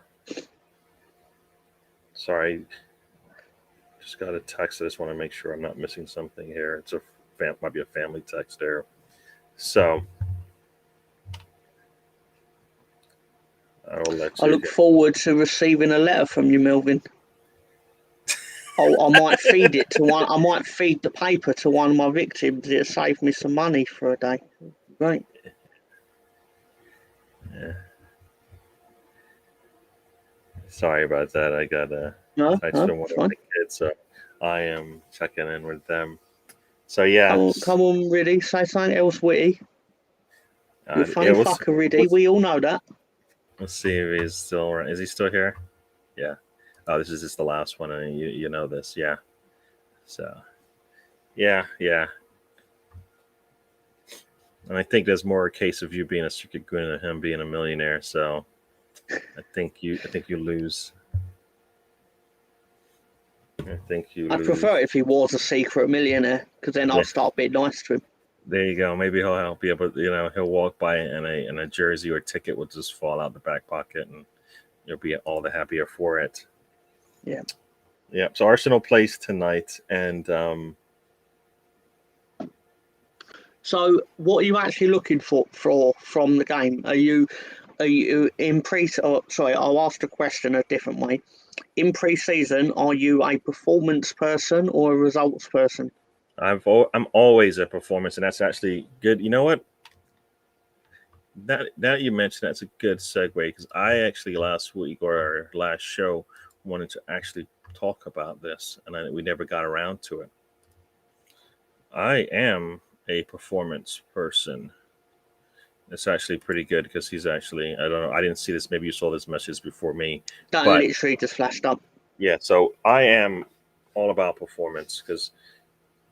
Sorry, just got a text. I just want to make sure I'm not missing something here. It's might be a family text there. So I will let you. I look forward to receiving a letter from you, Melvin. I might feed it to one. I might feed the paper to one of my victims. It'll save me some money for a day. Right. Yeah. Sorry about that. I got a text from one of my kids, so I am checking in with them. So yeah, come on, Riddy, say something else witty. You're a funny fucker, Riddy. We all know that. Let's see if he's still. Is he still here? Yeah. Oh, this is just the last one, and you know this, yeah. So, yeah. And I think there's more a case of you being a secret goon and him being a millionaire. So, I think you lose. I prefer it if he was a secret millionaire, because then I'll start being nice to him. There you go. Maybe he'll be able. He'll walk by and a jersey or ticket will just fall out the back pocket, and you'll be all the happier for it. Yeah. Yeah. So Arsenal plays tonight, and so what are you actually looking for from the game? Are you in sorry, I'll ask the question a different way. In pre-season, are you a performance person or a results person? I'm always a performance, and that's actually good. You know what? That you mentioned, that's a good segue because I actually last week or our last show wanted to actually talk about this, and we never got around to it. I am a performance person. It's actually pretty good because he's actually, I don't know, I didn't see this. Maybe you saw this message before me. That literally just flashed up. Yeah, so I am all about performance because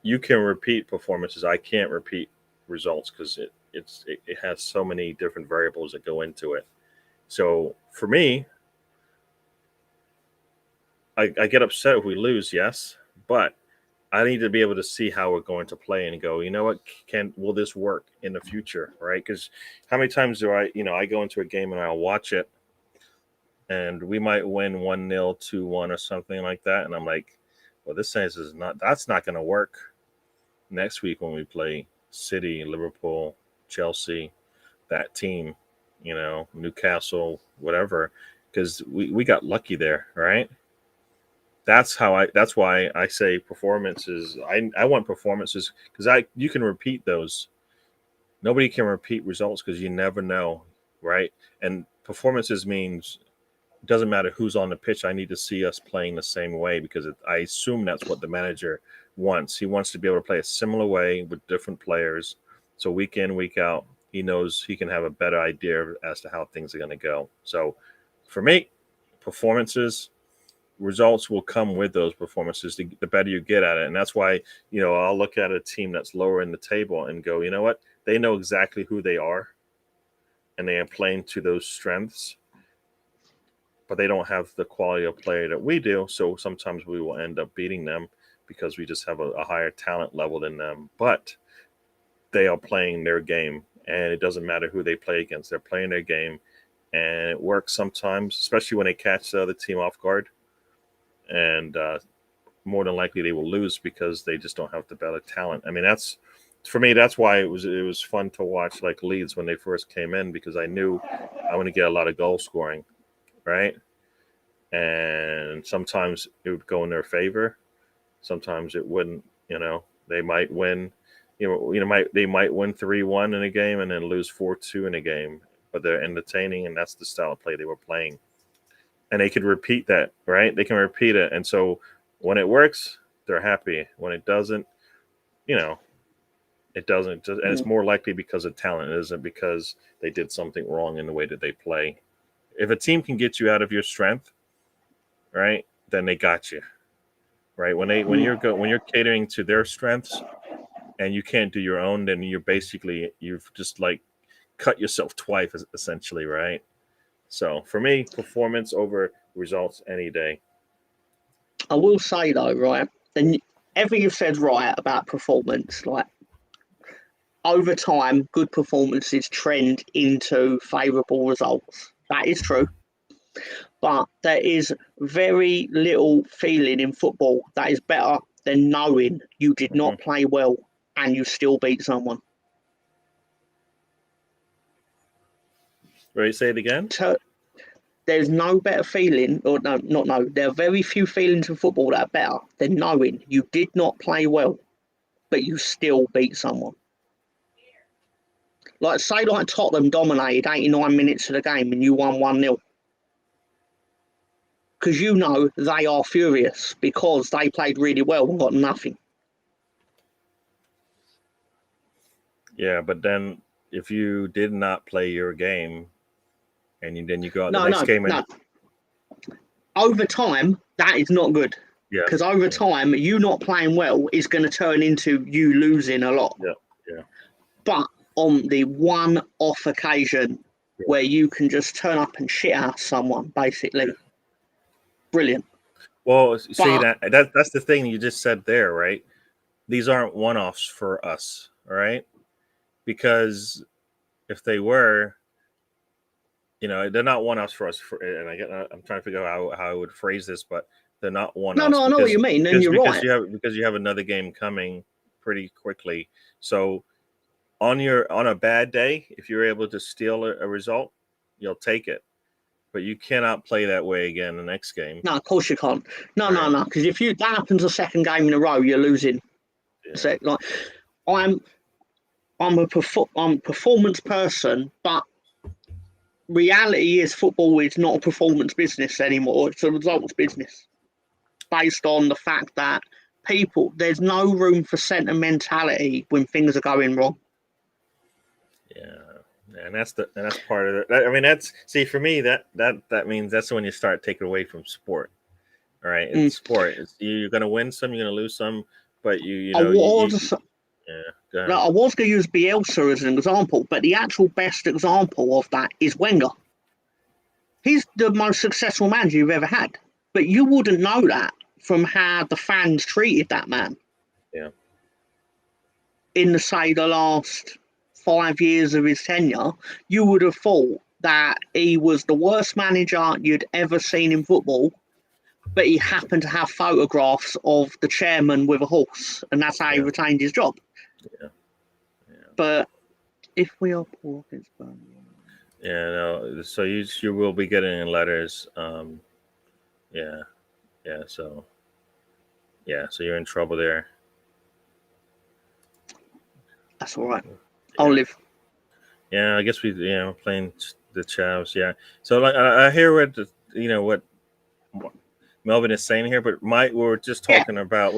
you can repeat performances. I can't repeat results because it has so many different variables that go into it. So for me, I get upset if we lose, yes, but I need to be able to see how we're going to play and go, you know what, will this work in the future, right? Because how many times do I go into a game and I'll watch it and we might win 1-0, 2-1 or something like that. And I'm like, well, that's not going to work next week when we play City, Liverpool, Chelsea, that team, Newcastle, whatever, because we got lucky there, right? That's why I say performances. I want performances because you can repeat those. Nobody can repeat results because you never know, right? And performances means it doesn't matter who's on the pitch. I need to see us playing the same way because I assume that's what the manager wants. He wants to be able to play a similar way with different players. So week in, week out, he knows he can have a better idea as to how things are going to go. So for me, performances, results will come with those performances the better you get at it. And that's why, I'll look at a team that's lower in the table and go, you know what? They know exactly who they are and they are playing to those strengths, but they don't have the quality of player that we do. So sometimes we will end up beating them. because we just have a higher talent level than them. But they are playing their game, and it doesn't matter who they play against. They're playing their game, and it works sometimes, especially when they catch the other team off guard. And more than likely they will lose because they just don't have the better talent. I mean, that's for me. That's why it was fun to watch like Leeds when they first came in, because I knew I'm going to get a lot of goal scoring, right? And sometimes it would go in their favor, sometimes it wouldn't. They might win. They might win 3-1 in a game and then lose 4-2 in a game, but they're entertaining, and that's the style of play they were playing. And they could repeat that, right? They can repeat it, and so when it works, they're happy. When it doesn't, it doesn't. And it's more likely because of talent. It isn't because they did something wrong in the way that they play. If a team can get you out of your strength, right, then they got you, right? When you're catering to their strengths and you can't do your own, then you've just like cut yourself twice, essentially, right? So for me, performance over results any day. I will say though, right, and everything you've said right about performance, like over time, good performances trend into favourable results. That is true. But there is very little feeling in football that is better than knowing you did not play well and you still beat someone. Right, say it again. There's no better feeling, or no, not no. There are very few feelings in football that are better than knowing you did not play well, but you still beat someone. Like, say, like Tottenham dominated 89 minutes of the game and you won 1-0. Because you know they are furious because they played really well and got nothing. Yeah, but then if you did not play your game and then you go out the next game and over time, that is not good. Yeah. Because over time, you not playing well is going to turn into you losing a lot. Yeah. But on the one-off occasion where you can just turn up and shit out someone, basically, brilliant. Well, see, that's the thing you just said there, right? These aren't one-offs for us, all right? Because if they were, they're not one-offs for us. And I'm trying to figure out how I would phrase this, but they're not one-offs. No, I know what you mean, and you're right. Because you have another game coming pretty quickly. So on a bad day, if you're able to steal a result, you'll take it. But you cannot play that way again the next game. No, of course you can't. No. Because if that happens a second game in a row, you're losing. Yeah. So, like, I'm a performance person, but reality is football is not a performance business anymore. It's a results business, based on the fact that there's no room for sentimentality when things are going wrong. Yeah, and that's part of it. I mean, for me, that means that's when you start taking away from sport. All right, in sport, you're going to win some, you're going to lose some, but I was going to use Bielsa as an example, but the actual best example of that is Wenger. He's the most successful manager you've ever had, but you wouldn't know that from how the fans treated that man. Yeah. In the last 5 years of his tenure, you would have thought that he was the worst manager you'd ever seen in football, but he happened to have photographs of the chairman with a horse, and that's how he retained his job. Yeah. But if we are poor against Burnley. Yeah, no. So you will be getting letters. So you're in trouble there. That's all right. I'll live. Yeah, I guess we're playing the Chavs. Yeah. So like I hear what Melvin is saying here, but we're just talking about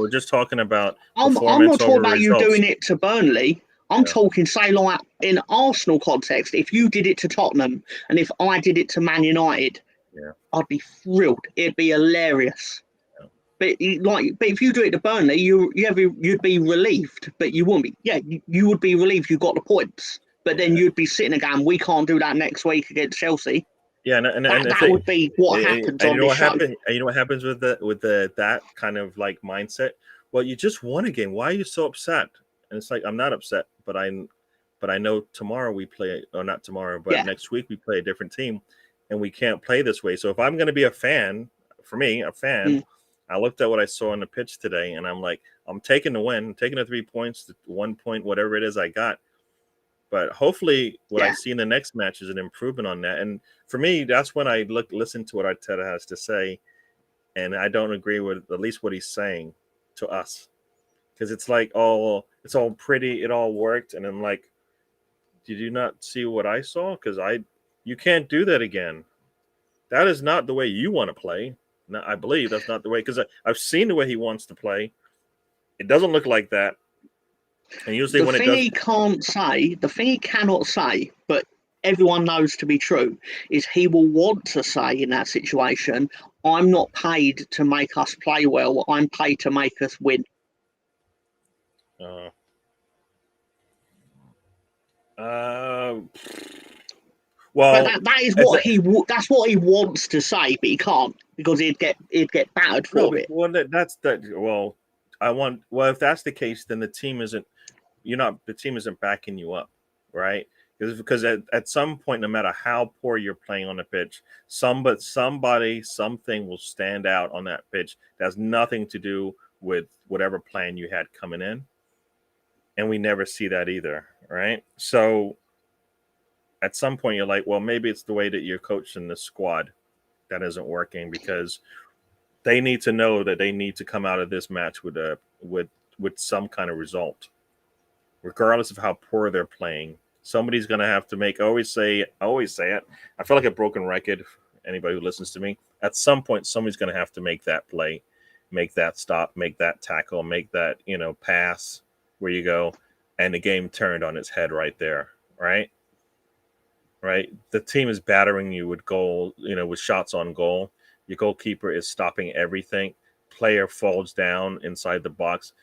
I'm not talking about you doing it to Burnley. I'm talking, say, like in Arsenal context, if you did it to Tottenham and if I did it to Man United, I'd be thrilled. It'd be hilarious. But if you do it to Burnley, you'd be relieved, but you wouldn't be. Yeah, you would be relieved you got the points, but then you'd be sitting again. We can't do that next week against Chelsea. Yeah, and that would be what happens on this show. And you know what happens with that kind of like mindset well, you just won a game. Why are you so upset? And it's like, I'm not upset, but I know tomorrow we play, or not tomorrow, but Yeah. next week we play a different team, and we can't play this way. So if I'm going to be a fan, for me, a fan, I looked at what I saw on the pitch today, and I'm like, I'm taking the win, taking the 3 points, the 1 point, whatever it is I got. But hopefully, what I see in the next match is an improvement on that. And for me, that's when I listen to what Arteta has to say, and I don't agree with at least what he's saying to us, because it's like, oh, it's all pretty, it all worked, and I'm like, did you not see what I saw? Because you can't do that again. That is not the way you want to play. No, I believe that's not the way, because I've seen the way he wants to play. It doesn't look like that. And usually The when it thing does, he can't say, the thing he cannot say, but everyone knows to be true, is he will want to say in that situation, I'm not paid to make us play well, I'm paid to make us win. Well, but that is what that's what he wants to say, but he can't, because he'd get battered for it. Well, that's that. Well, well, if that's the case, then the team isn't. The team isn't backing you up, right? Because at some point, no matter how poor you're playing on the pitch, somebody, something will stand out on that pitch that has nothing to do with whatever plan you had coming in, and we never see that either, right? So at some point, you're like, well, maybe it's the way that you're coaching the squad that isn't working, because they need to know that they need to come out of this match with some kind of result, regardless of how poor they're playing. Somebody's going to have to make. I always say it. I feel like a broken record. Anybody who listens to me, at some point, somebody's going to have to make that play, make that stop, make that tackle, make that pass where you go, and the game turned on its head right there. Right. The team is battering you with with shots on goal. Your goalkeeper is stopping everything. Player falls down inside the box.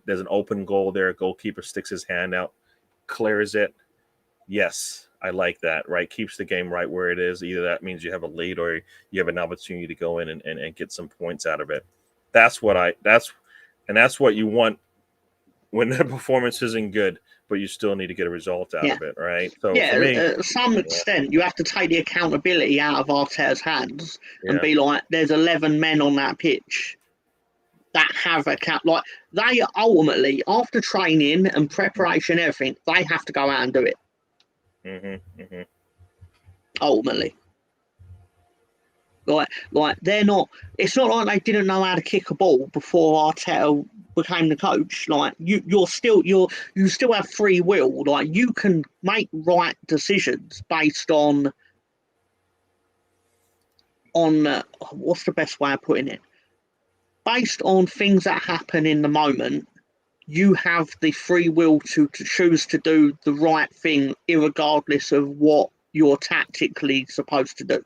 There's an open goal there. Goalkeeper sticks his hand out, clears it. Yes, I like that, right? Keeps the game right where it is. Either that means you have a lead, or you have an opportunity to go in and get some points out of it. That's what you want when the performance isn't good, but you still need to get a result out of it, right? So for me, to some extent, you have to take the accountability out of Arteta's hands and be like, there's 11 men on that pitch that have like, they ultimately, after training and preparation, everything, they have to go out and do it. Ultimately, like they're not. It's not like they didn't know how to kick a ball before Arteta became the coach. Like you still have free will. Like you can make right decisions based on what's the best way of putting it? Based on things that happen in the moment, you have the free will to choose to do the right thing, irregardless of what you're tactically supposed to do.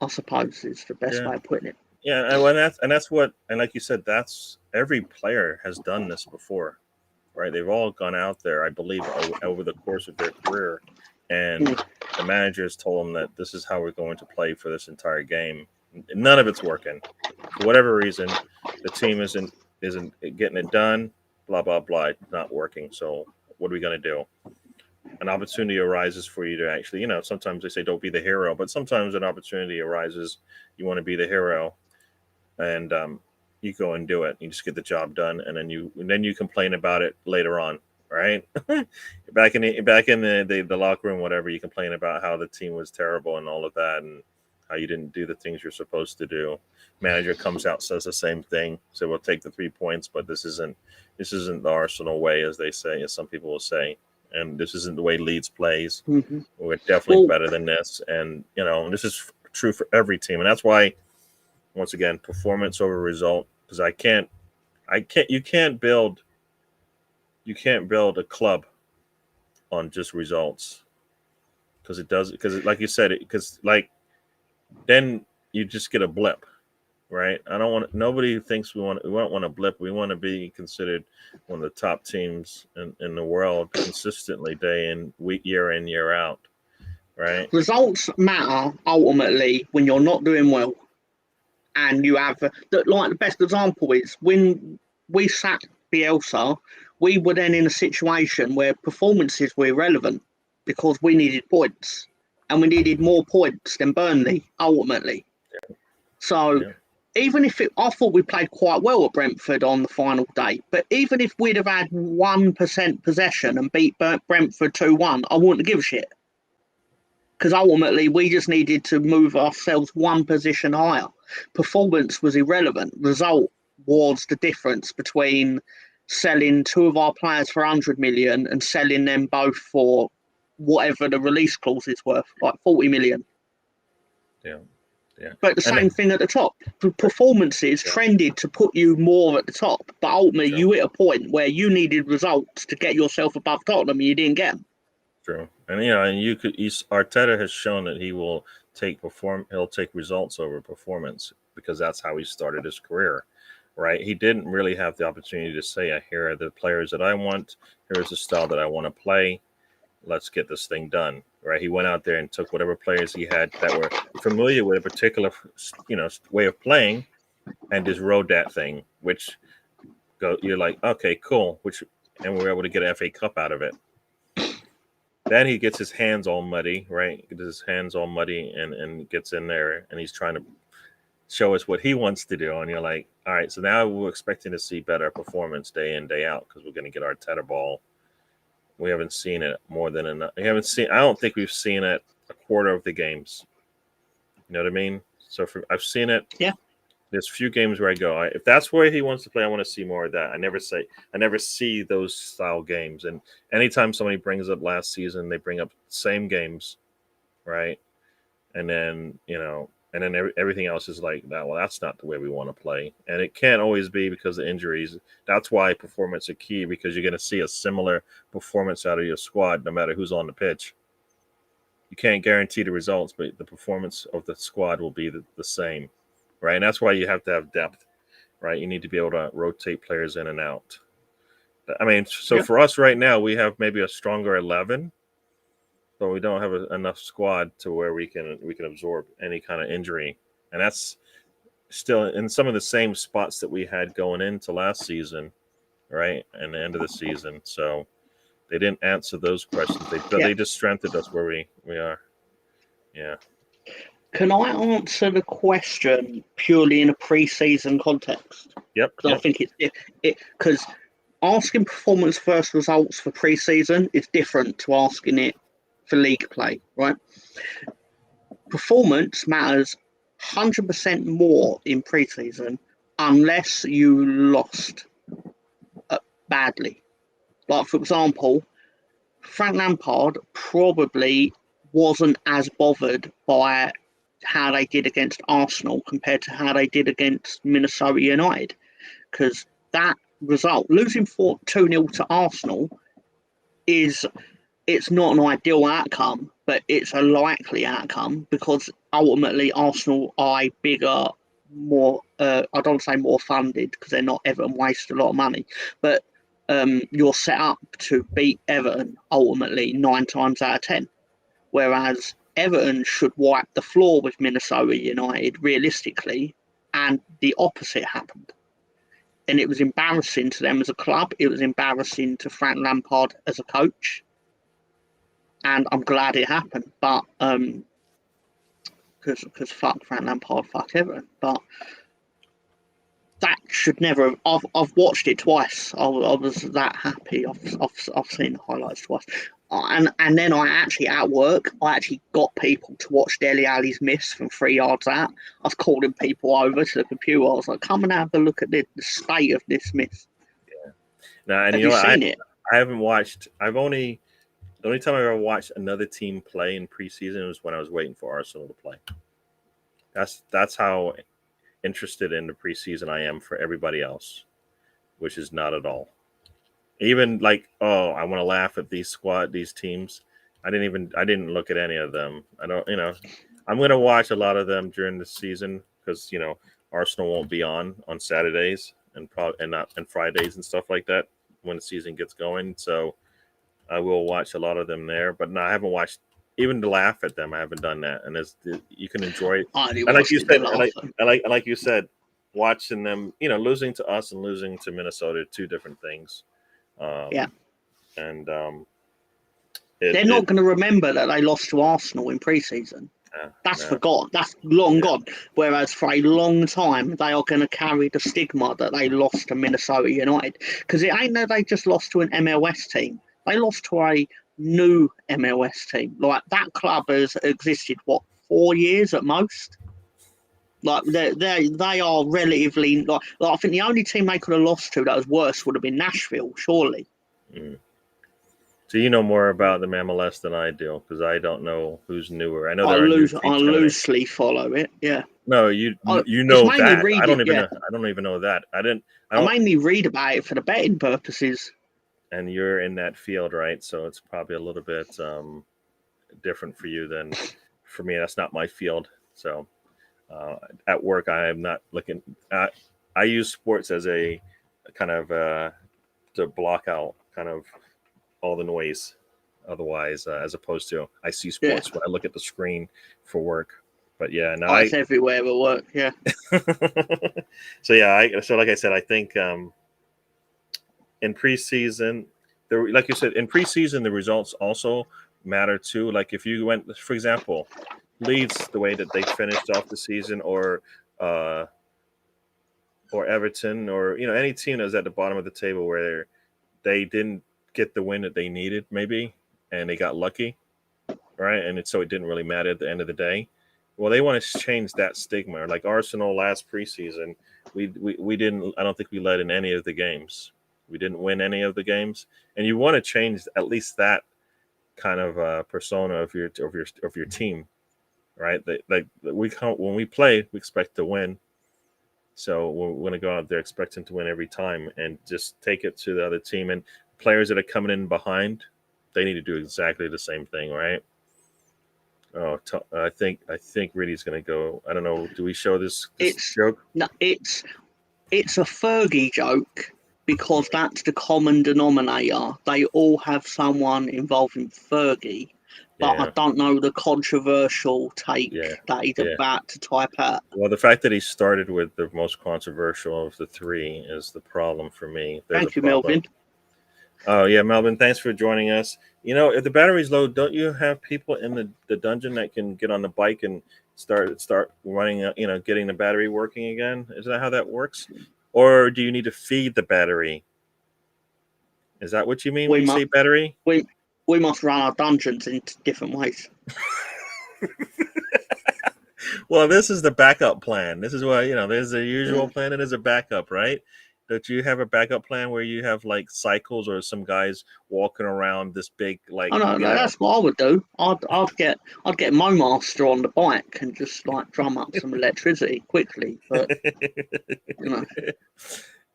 I suppose is the best way of putting it. Yeah, and that's what, and like you said, that's every player has done this before, right? They've all gone out there, I believe, over the course of their career, and the managers told them that this is how we're going to play for this entire game. None of it's working for whatever reason. The team isn't getting it done. Blah blah blah. It's not working. So what are we going to do? An opportunity arises for you to actually, sometimes they say don't be the hero, but sometimes an opportunity arises. You want to be the hero, and you go and do it. You just get the job done, and then you complain about it later on, right? back in the locker room, whatever, you complain about how the team was terrible and all of that, and how you didn't do the things you're supposed to do. Manager comes out, says the same thing. So we'll take the 3 points, but this isn't the Arsenal way, as they say, as some people will say. And this isn't the way Leeds plays. We're definitely better than this. And, this is true for every team. And that's why, once again, performance over result. Because you can't build a club on just results. Because like you said, then you just get a blip. Right? Nobody thinks we don't want a blip. We want to be considered one of the top teams in the world consistently, year in, year out. Right? Results matter ultimately when you're not doing well, and you have the best example is when we sacked Bielsa, we were then in a situation where performances were irrelevant because we needed points, and we needed more points than Burnley ultimately. So even if I thought we played quite well at Brentford on the final day, but even if we'd have had 1% possession and beat Brentford 2-1, I wouldn't give a shit. Because ultimately we just needed to move ourselves one position higher. Performance was irrelevant. Result was the difference between selling two of our players for 100 million and selling them both for whatever the release clauses were, like 40 million. Yeah. But the same thing at the top. Performances trended to put you more at the top, but ultimately you hit a point where you needed results to get yourself above Tottenham and you didn't get them. True. And Arteta has shown that he will he'll take results over performance, because that's how he started his career. Right? He didn't really have the opportunity to say, here are the players that I want, here's the style that I want to play. Let's get this thing done. Right? He went out there and took whatever players he had that were familiar with a particular, way of playing, and just rode that thing. You're like, okay, cool. And we were able to get an FA Cup out of it. Then he gets his hands all muddy, right? Gets his hands all muddy and gets in there, and he's trying to show us what he wants to do. And you're like, all right, so now we're expecting to see better performance day in, day out, because we're going to get our Arteta ball. We haven't seen it more than enough. I don't think we've seen it a quarter of the games. You know what I mean? So I've seen it. Yeah. There's a few games where I go, if that's where he wants to play, I want to see more of that. I never see those style games. And anytime somebody brings up last season, they bring up the same games, right? And then, everything else is like that. Well, that's not the way we want to play. And it can't always be because of injuries. That's why performance is key, because you're going to see a similar performance out of your squad no matter who's on the pitch. You can't guarantee the results, but the performance of the squad will be the same. Right, and that's why you have to have depth, right? You need to be able to rotate players in and out. I mean, for us right now, we have maybe a stronger 11, but we don't have enough squad to where we can absorb any kind of injury, and that's still in some of the same spots that we had going into last season, right? And the end of the season, so they didn't answer those questions. They just strengthened us where we are. Yeah. Can I answer the question purely in a pre-season context? Yep. Because I think because asking performance first results for pre-season is different to asking it for league play, right? Performance matters 100% more in pre-season unless you lost badly. Like, for example, Frank Lampard probably wasn't as bothered by how they did against Arsenal compared to how they did against Minnesota United, because that result, losing 2-0 to Arsenal, it's not an ideal outcome, but it's a likely outcome, because ultimately Arsenal are a bigger, more I don't say more funded, because they're not. Everton waste a lot of money, but you're set up to beat Everton ultimately 9 times out of 10, whereas Everton should wipe the floor with Minnesota United realistically, and the opposite happened. And it was embarrassing to them as a club. It was embarrassing to Frank Lampard as a coach. And I'm glad it happened. But because fuck Frank Lampard, fuck Everton. But that should never. I've watched it twice. I was that happy. I've seen the highlights twice. And then I actually, at work, got people to watch Dele Alli's miss from 3 yards out. I was calling people over to the computer. I was like, come and have a look at the state of this miss. Yeah. Now, and have you seen it? I haven't watched. The only time I ever watched another team play in preseason was when I was waiting for Arsenal to play. That's how interested in the preseason I am for everybody else, which is not at all. Even like, I want to laugh at these teams. I didn't look at any of them. I don't, I'm going to watch a lot of them during the season, because, Arsenal won't be on Saturdays and Fridays and stuff like that when the season gets going. So I will watch a lot of them there, but no, I haven't watched even to laugh at them. I haven't done that, and you can enjoy it. I only And like watched you it to said, laugh. like you said, watching them, losing to us and losing to Minnesota, are two different things. Yeah. And They're not going to remember that they lost to Arsenal in pre-season. That's no, forgotten. That's long yeah. gone. Whereas for a long time, they are going to carry the stigma that they lost to Minnesota United. Because it ain't that they just lost to an MLS team. They lost to a new MLS team. Like, that club has existed, 4 years at most? Like, they are relatively... Like, I think the only team they could have lost to that was worse would have been Nashville, surely. Mm. So you know more about the MLS than I do, because I don't know who's newer. I know there are new I teams coming in. loosely follow it, yeah. No, you It's know mainly that. read it, yeah. I don't even know that. I I don't. mainly read about it for the betting purposes. And you're in that field, right? So it's probably a little bit different for you than for me. That's not my field. So uh, at work, I am not looking at. I use sports as a kind of to block out kind of all the noise. Otherwise, as opposed to I see Yeah. sports when I look at the screen for work. But yeah, no, It's everywhere at work, yeah. So yeah, so like I said, I think in preseason, like you said, in preseason the results also matter too. Like if you went, for example, Leeds, the way that they finished off the season, uh, or Everton, or any team that was at the bottom of the table where they didn't get the win that they needed, maybe, and they got lucky, right? And so it didn't really matter at the end of the day. Well, they want to change that stigma. Like Arsenal last preseason, we didn't. I don't think we led in any of the games. We didn't win any of the games, and you want to change at least that kind of persona of your team, right? Like we come when we play, we expect to win. So we're going to go out there expecting to win every time, and just take it to the other team. And players that are coming in behind, they need to do exactly the same thing, right? Oh, I think Riddy's going to go. I don't know. Do we show this It's joke? no, it's a Fergie joke because that's the common denominator. They all have someone involving Fergie, but I Yeah, don't know the controversial yeah, take that he's yeah. about to type out. Well, the fact that he started with the most controversial of the three is the problem for me. There's a Thank you, problem. Melvin. Oh yeah, Melvin, thanks for joining us. If the battery's low, don't you have people in the dungeon that can get on the bike and start running? Getting the battery working again. Is that how that works? Or do you need to feed the battery? Is that what you mean when We you say must battery? we we must run our dungeons in different ways. Well, this is the backup plan. This is why, there's a usual Yeah. plan and there's a backup, right? Don't you have a backup plan where you have like cycles or some guys walking around this big, like, Oh no, that's what I would do. I'd get MoMaster on the bike and just like drum up some electricity quickly. But you know,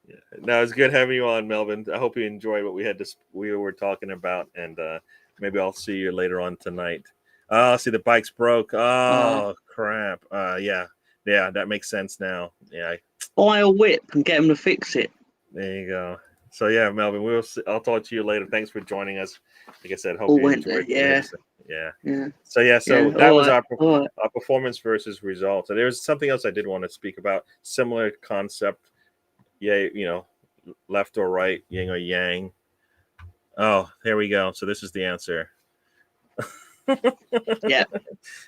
Yeah. No, it's good having you on, Melvin. I hope you enjoyed what we were talking about, and maybe I'll see you later on tonight. Oh, see, the bike's broke. uh, Oh, crap. Yeah, that makes sense now. Yeah, buy a whip and get them to fix it. there you go. So yeah, Melvin, we'll see. I'll talk to you later. Thanks for joining us. Like I said, hope All you went there. enjoyed what we had to Yeah, say. Yeah. yeah, So yeah, yeah. so that All was right, all right. our performance versus results. And there's something else I did want to speak about. Similar concept. Yeah, left or right, yin or yang. Oh, here we go. So this is the answer. Yeah.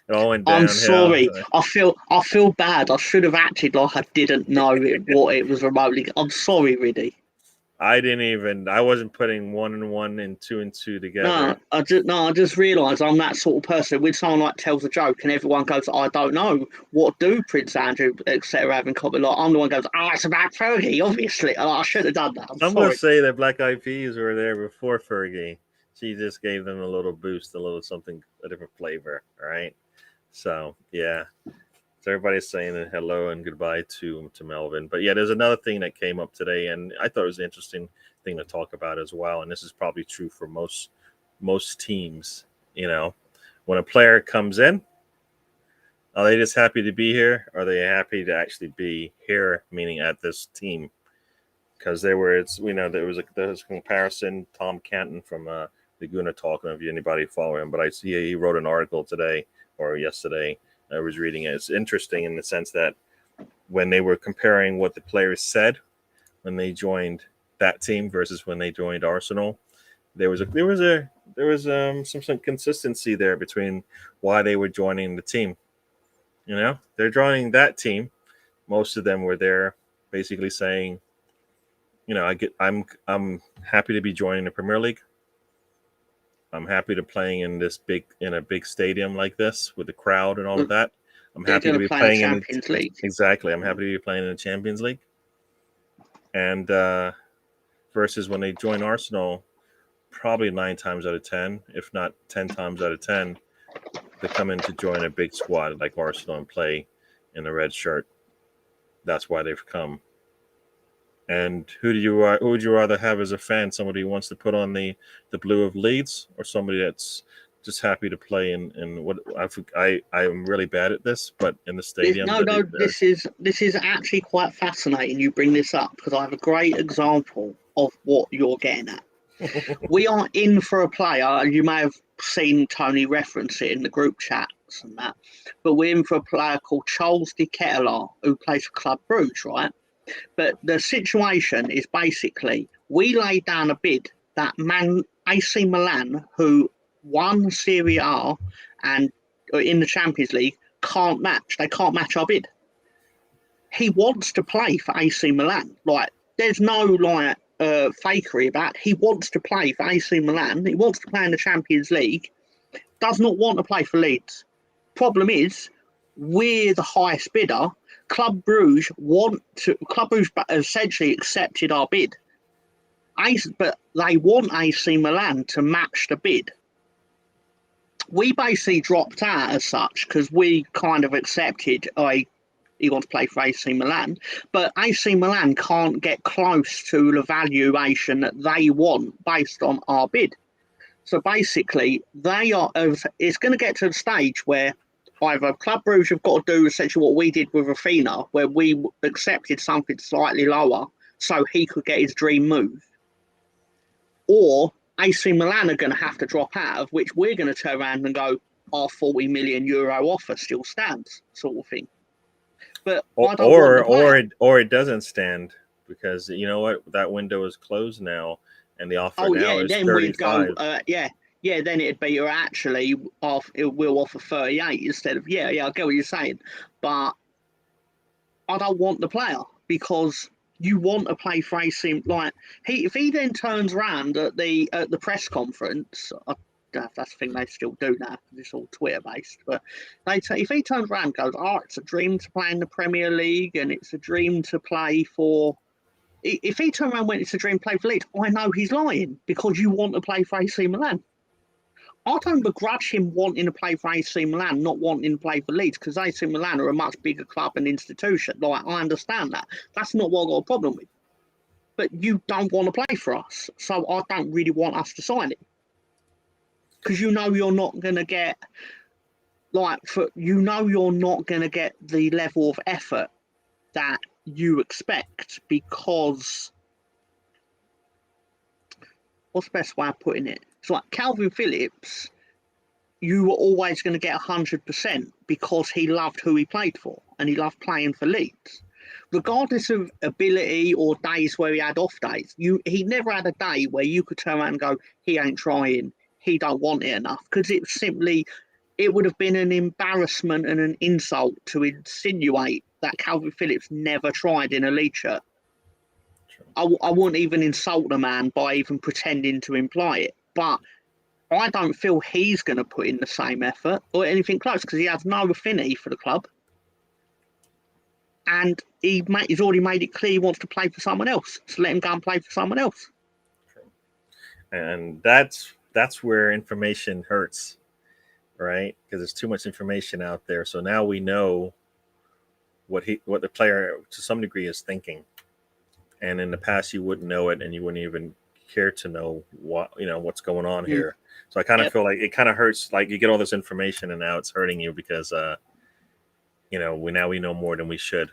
It all went I'm downhill. sorry. I feel bad. I should have acted like I didn't know what it was remotely. I'm sorry, Riddy. I wasn't putting one and one and two No, together. I just realised I'm that sort of person. When someone like tells a joke and everyone goes, "I don't know what do Prince Andrew etc. have in common," like I'm the one who goes, "Oh, it's about Fergie, obviously." I should have done that. I'm I'm gonna sorry. say that Black Eyed Peas were there before Fergie. She just gave them a little boost, a little something, a different flavor. All right. So yeah. So everybody's saying hello and goodbye to Melvin. But yeah, there's another thing that came up today, and I thought it was an interesting thing to talk about as well. And this is probably true for most teams. When a player comes in, are they just happy to be here? Or are they happy to actually be here, meaning at this team? Because there was a comparison. Tom Canton from Guna talking, if anybody follow him, but I see he wrote an article today or yesterday. I was reading it. It's interesting in the sense that when they were comparing what the players said when they joined that team versus when they joined Arsenal, there was some consistency there between why they were joining the team. You know, they're joining that team. Most of them were there basically saying, I'm happy to be joining the Premier League. I'm happy to playing in a big stadium like this with the crowd and all of that. I'm They're happy going to to be play in the playing in Champions League. exactly. I'm happy to be playing in the Champions League. And versus when they join Arsenal, probably 9 times out of 10, if not 10 times out of 10, they come in to join a big squad like Arsenal and play in the red shirt. That's why they've come. And who would you rather have as a fan? Somebody who wants to put on the blue of Leeds, or somebody that's just happy to play in what I am really bad at this, but in the stadium. This is actually quite fascinating. You bring this up because I have a great example of what you're getting at. We are in for a player. You may have seen Tony reference it in the group chats and that, but we're in for a player called Charles de Ketelaar, who plays for Club Brugge, right? But the situation is basically we laid down a bid that AC Milan, who won Serie A and in the Champions League, can't match. They can't match our bid. He wants to play for AC Milan. Like, there's no fakery about it. He wants to play for AC Milan. He wants to play in the Champions League. Does not want to play for Leeds. Problem is, we're the highest bidder. Club Brugge essentially accepted our bid. But they want AC Milan to match the bid. We basically dropped out as such because we kind of accepted he wants to play for AC Milan, but AC Milan can't get close to the valuation that they want based on our bid. So basically, it's going to get to the stage where either Club Brugge have got to do essentially what we did with Rafinha, where we accepted something slightly lower so he could get his dream move, or AC Milan are going to have to drop out, of which we're going to turn around and go, our €40 million offer still stands, sort of thing. But I don't want the player. Or it doesn't stand because you know what, that window is closed now, and the offer now is then 35. we'd go, then it'd be actually we'll offer 38 instead of I get what you're saying, but I don't want the player because you want to play for AC. Like if he then turns around at the press conference. That's the thing they still do now because it's all Twitter based. But they say if he turns around and goes, "Oh, it's a dream to play in the Premier League and it's a dream to play for," if he turns around and went, "It's a dream to play for Leeds," I know he's lying because you want to play for AC Milan. I don't begrudge him wanting to play for AC Milan, not wanting to play for Leeds, because AC Milan are a much bigger club and institution. Like, I understand that. That's not what I've got a problem with. But you don't want to play for us, so I don't really want us to sign it. Because you know you're not going to get, you're not going to get the level of effort that you expect because, what's the best way of putting it? It's like Calvin Phillips, you were always going to get 100% because he loved who he played for and he loved playing for Leeds. Regardless of ability or days where he had off days, he never had a day where you could turn around and go, he ain't trying, he don't want it enough, because it would have been an embarrassment and an insult to insinuate that Calvin Phillips never tried in a Leeds shirt. I wouldn't even insult the man by even pretending to imply it, but I don't feel he's going to put in the same effort or anything close because he has no affinity for the club. And he's already made it clear he wants to play for someone else. So let him go and play for someone else. And that's where information hurts, right? Because there's too much information out there. So now we know what the player to some degree is thinking. And in the past, you wouldn't know it, and you wouldn't even care to know what's going on here. So I kind of feel like it kind of hurts. Like you get all this information, and now it's hurting you because we know more than we should.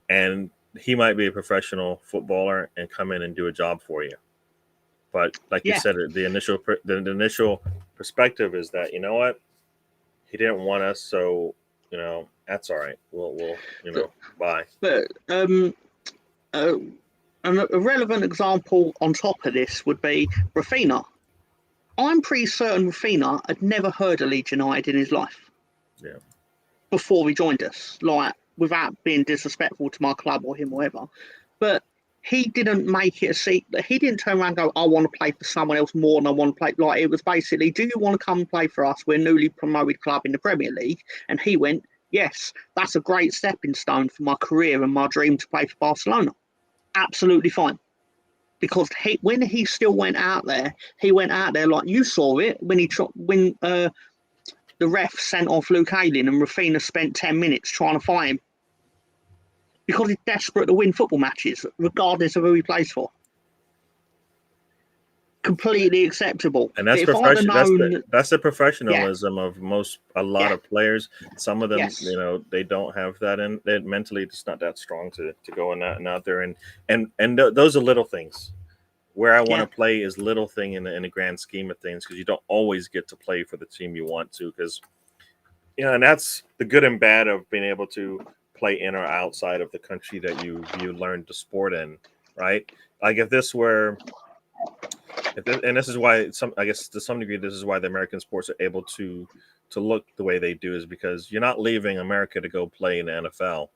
And he might be a professional footballer and come in and do a job for you, But like you Yeah. said, the initial perspective is that, you know what, he didn't want us, so that's all right. We'll bye. But uh, a relevant example on top of this would be Rafina. I'm pretty certain Rafina had never heard of Leeds United in his life. Yeah. Before he joined us, like, without being disrespectful to my club or him or whatever. But he didn't make it a secret. He didn't turn around and go, I want to play for someone else more than I want to play. Like, it was basically, do you want to come and play for us? We're a newly promoted club in the Premier League. And he went, yes, that's a great stepping stone for my career and my dream to play for Barcelona. Absolutely fine. Because when he still went out there, like you saw it when the ref sent off Luke Ayling and Rafinha spent 10 minutes trying to fight him because he's desperate to win football matches, regardless of who he plays for. Completely acceptable. And that's But if I'd have known, that's the professionalism of a lot of players. Some of them, Yes. they don't have that, and they're mentally just not that strong to go in that and out there. Those are little things. Where I want to play is little thing in the grand scheme of things, because you don't always get to play for the team you want to, because and that's the good and bad of being able to play in or outside of the country that you learned the sport in, right? Like if this were, and this is why I guess to some degree this is why the American sports are able to look the way they do, is because you're not leaving America to go play in the NFL,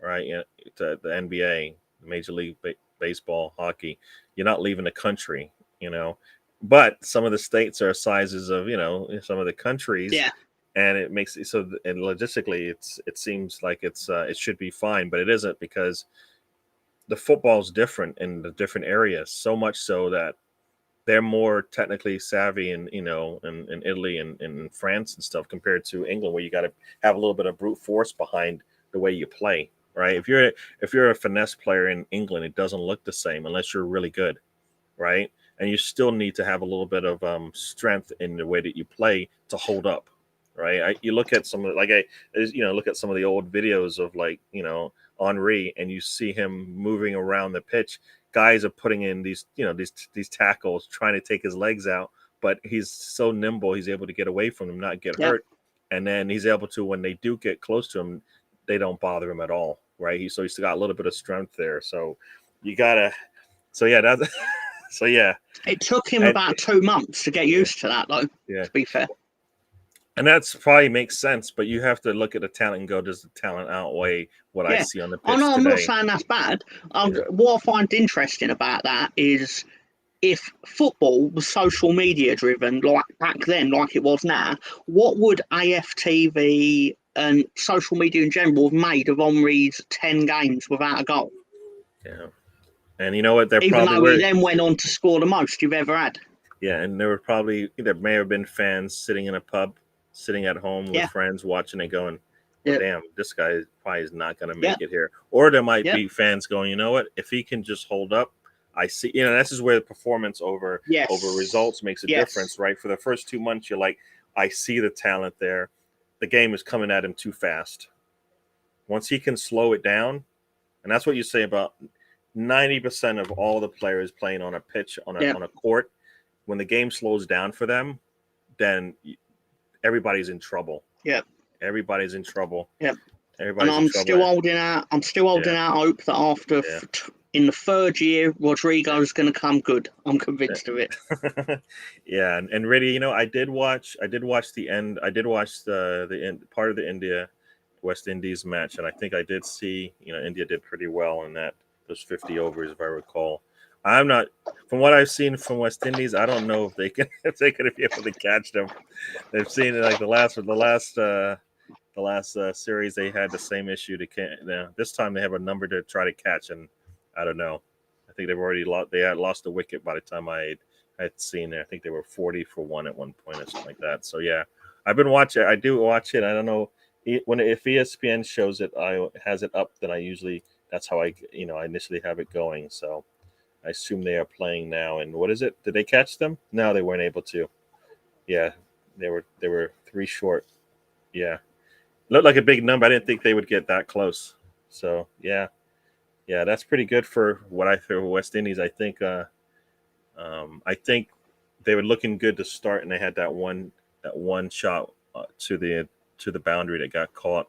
right? To the NBA, Major League Baseball, hockey. You're not leaving the country, but some of the states are sizes of some of the countries. Yeah. And it makes it so, and logistically it seems like it should be fine, but it isn't, because the football's different in the different areas, so much so that they're more technically savvy in Italy and in France and stuff, compared to England, where you got to have a little bit of brute force behind the way you play, right? If you're a finesse player in England, it doesn't look the same unless you're really good, right? And you still need to have a little bit of strength in the way that you play to hold up, right? You look at some of look at some of the old videos of Henri, and you see him moving around the pitch. Guys are putting in these tackles, trying to take his legs out, but he's so nimble, he's able to get away from them, not get hurt, and then he's able to, when they do get close to him, they don't bother him at all, right? He's got a little bit of strength there, so you gotta. So yeah, that's so yeah. It took him about 2 months to get used to that, though. Yeah. To be fair. And that's probably makes sense, but you have to look at the talent and go, does the talent outweigh what I see on the pitch today? I'm not saying that's bad. What I find interesting about that is, if football was social media driven, like back then, like it was now, what would AFTV and social media in general have made of Henri's 10 games without a goal? Yeah. And you know what? Even though he then went on to score the most you've ever had. Yeah, and there may have been fans sitting in a pub, sitting at home with friends, watching it, going, well, damn, this guy probably is not going to make it here. Or there might be fans going, you know what? If he can just hold up, I see. This is where the performance over results makes a difference, right? For the first 2 months, you're like, I see the talent there. The game is coming at him too fast. Once he can slow it down, and that's what you say about 90% of all the players playing on a pitch, on a court, when the game slows down for them, then everybody's in trouble. Yeah. Everybody's in trouble. Yeah. Everybody's and I'm still holding out. I'm still holding out hope that after in the third year, Rodrigo's going to come good. I'm convinced of it. Yeah, and really, I did watch the end. I did watch the end, part of the West Indies match, and I think I did see, India did pretty well in those 50 overs, if I recall. I'm not, from what I've seen from West Indies, I don't know if they can be able to catch them. They've seen like the last series, they had the same issue. This time they have a number to try to catch, and I don't know. I think they had lost a wicket by the time I had seen it. I think they were 40 for 1 at one point or something like that. So yeah, I've been watching. I do watch it. I don't know if ESPN shows it, has it up, then that's how I initially have it going. So I assume they are playing now. And what is it? Did they catch them? No, they weren't able to. Yeah, they were 3 short. Yeah, looked like a big number. I didn't think they would get that close. So yeah, that's pretty good for what I throw West Indies. I think I think they were looking good to start, and they had that one shot to the boundary that got caught.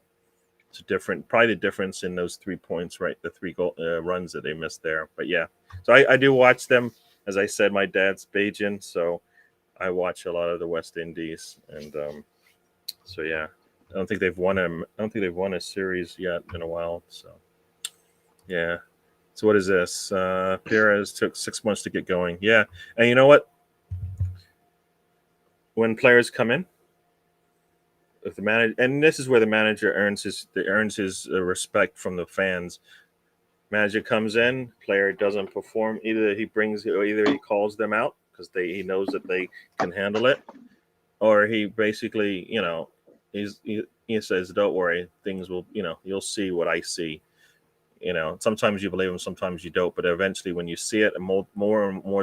It's probably the difference in those 3 points, right? The three goal runs that they missed there. But yeah, so I do watch them. As I said, my dad's Bajan, so I watch a lot of the West Indies, and so yeah, I don't think they've won a series yet in a while. So yeah. So what is this? Perez took 6 months to get going. Yeah, and you know what? When players come in, if the manager, and this is where the manager earns his respect from the fans. Manager comes in, player doesn't perform. Either he calls them out because he knows that they can handle it, or he basically, he says, "Don't worry, things will, you'll see what I see." Sometimes you believe him, sometimes you don't, but eventually when you see it more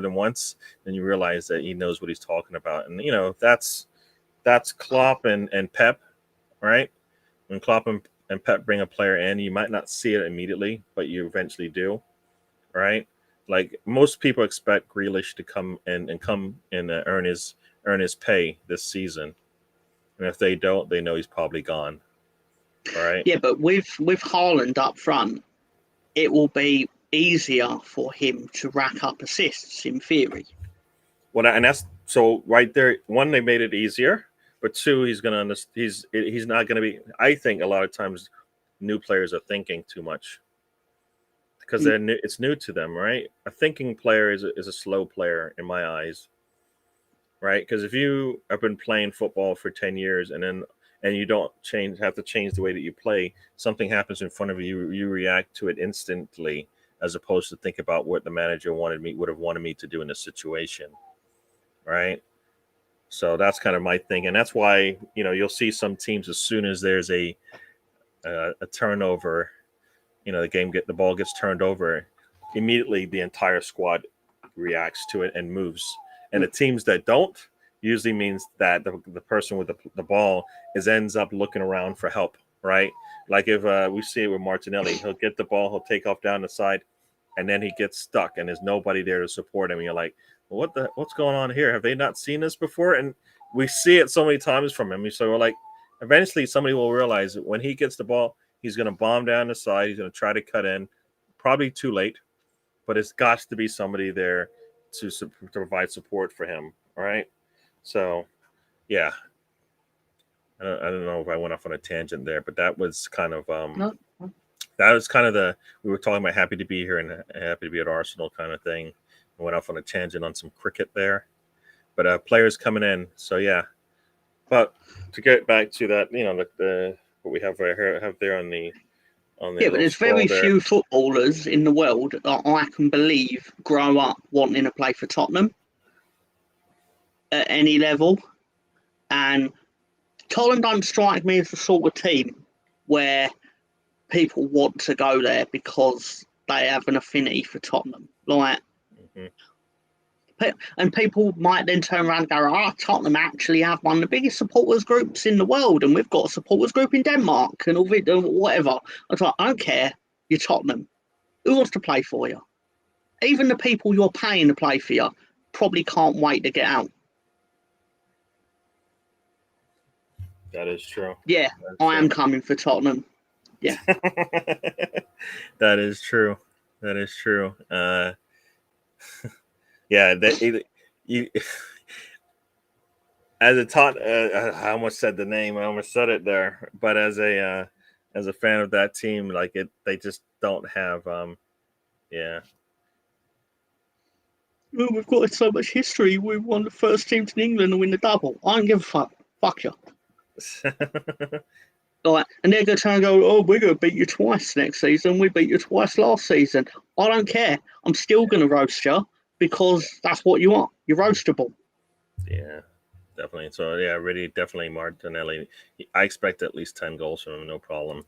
than once, then you realize that he knows what he's talking about. And that's Klopp and Pep, right? When Klopp and Pep bring a player in, you might not see it immediately, but you eventually do, right? Like most people expect Grealish to come and earn his pay this season, and if they don't, they know he's probably gone. All right. Yeah, but with Haaland up front, it will be easier for him to rack up assists in theory. Well, and that's so right there. One, they made it easier, but two, he's not gonna be. I think a lot of times new players are thinking too much because they're new, it's new to them, right? A thinking player is a slow player in my eyes, right? Because if you have been playing football for 10 years and you don't have to change the way that you play, something happens in front of you, you react to it instantly, as opposed to think about what the manager would have wanted me to do in this situation, right? So that's kind of my thing, and that's why you'll see some teams as soon as there's a turnover, the ball gets turned over, immediately the entire squad reacts to it and moves. And the teams that don't usually means that the person with the ball ends up looking around for help, right? Like if we see it with Martinelli, he'll get the ball, he'll take off down the side, and then he gets stuck, and there's nobody there to support him. And you're like, well, what's going on here? Have they not seen this before? And we see it so many times from him. So we're like, eventually somebody will realize that when he gets the ball, he's going to bomb down the side. He's going to try to cut in, probably too late, but it's got to be somebody there to provide support for him. All right. So, yeah, I don't know if I went off on a tangent there, but that was kind of No. that was kind of we were talking about happy to be here and happy to be at Arsenal kind of thing. I went off on a tangent on some cricket there, but players coming in. So yeah, but to get back to that, what we have right here, have there on the Yeah, but there's very few footballers in the world that I can believe grow up wanting to play for Tottenham at any level. And Tottenham don't strike me as the sort of team where people want to go there because they have an affinity for Tottenham. And people might then turn around and go, Tottenham actually have one of the biggest supporters groups in the world, and we've got a supporters group in Denmark and whatever. I was like, I don't care. You're Tottenham. Who wants to play for you? Even the people you're paying to play for you probably can't wait to get out. That is true. Yeah, I am coming for Tottenham. Yeah. That is true. That is true. Yeah, as a I almost said the name. I almost said it there. But as a fan of that team, like they just don't have. Yeah. Well, we've got so much history. We won the first teams in England to win the double. I don't give a fuck. Fuck you. And they're going to turn and go, oh, we're going to beat you twice next season. We beat you twice last season. I don't care. I'm still going to roast you because that's what you are. You're roastable. Yeah, definitely. So, yeah, really, definitely Martinelli. I expect at least 10 goals from him, no problem.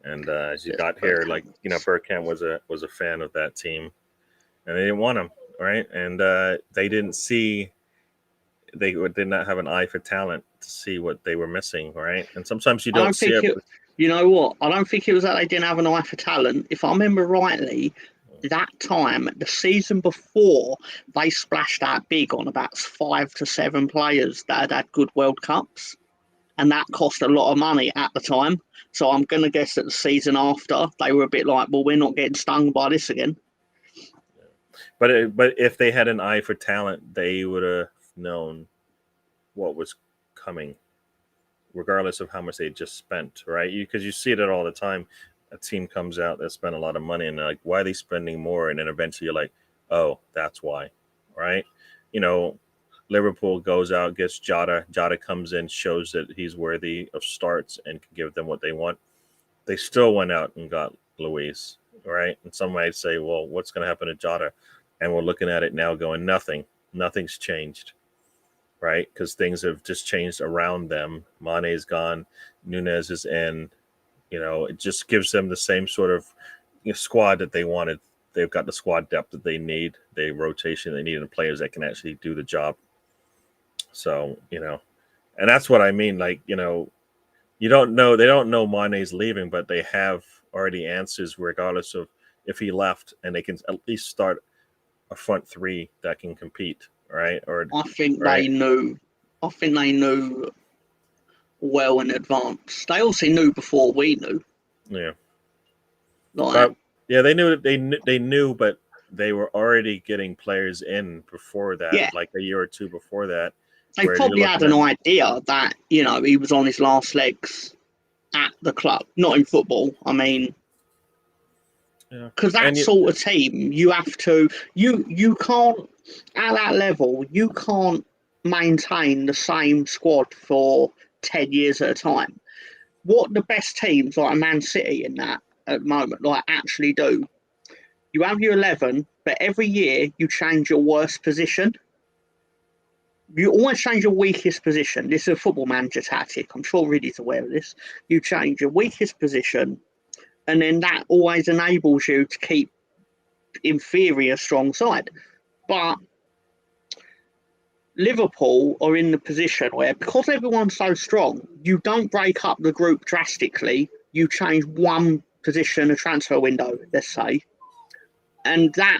And as you got here, like, Bergkamp was a fan of that team. And they didn't want him, right? And they didn't see... They did not have an eye for talent to see what they were missing, right? And sometimes you don't see it. You know what? I don't think it was that they didn't have an eye for talent. If I remember rightly, that time, the season before, they splashed out big on about 5 to 7 players that had good World Cups, and that cost a lot of money at the time. So I'm going to guess that the season after, they were a bit like, well, we're not getting stung by this again. But if they had an eye for talent, they would have known what was coming, regardless of how much they just spent, right? Because you see it all the time. A team comes out that spent a lot of money, and they're like, why are they spending more? And then eventually you're like, oh, that's why, right? You know, Liverpool goes out, gets Jota. Jota comes in, shows that he's worthy of starts and can give them what they want. They still went out and got Luis, right? And some might say, well, what's going to happen to Jota? And we're looking at it now going, nothing's changed, right? Because things have just changed around them. Mane's gone, Nunez is in. You know, it just gives them the same sort of squad that they wanted. They've got the squad depth that they need, the rotation they need, and players that can actually do the job. So, and that's what I mean. Like, they don't know Mane's leaving, but they have already answers regardless of if he left, and they can at least start a front three that can compete, right? I think right? they knew. I think they knew well in advance. They also knew before we knew. Yeah. Like, But yeah, they knew they knew, but they were already getting players in before that, yeah, like a year or two before that. they Where you're probably had looking an at, idea that, he was on his last legs at the club, not in football. I mean, because that and sort of team, you have to, you can't, at that level, you can't maintain the same squad for 10 years at a time. What the best teams like Man City in that at the moment like actually do, you have your 11, but every year you change your worst position. You always change your weakest position. This is a football manager tactic. I'm sure Riddy's aware of this. You change your weakest position, and then that always enables you to keep inferior strong side. But Liverpool are in the position where, because everyone's so strong, you don't break up the group drastically. You change one position, a transfer window, let's say, and that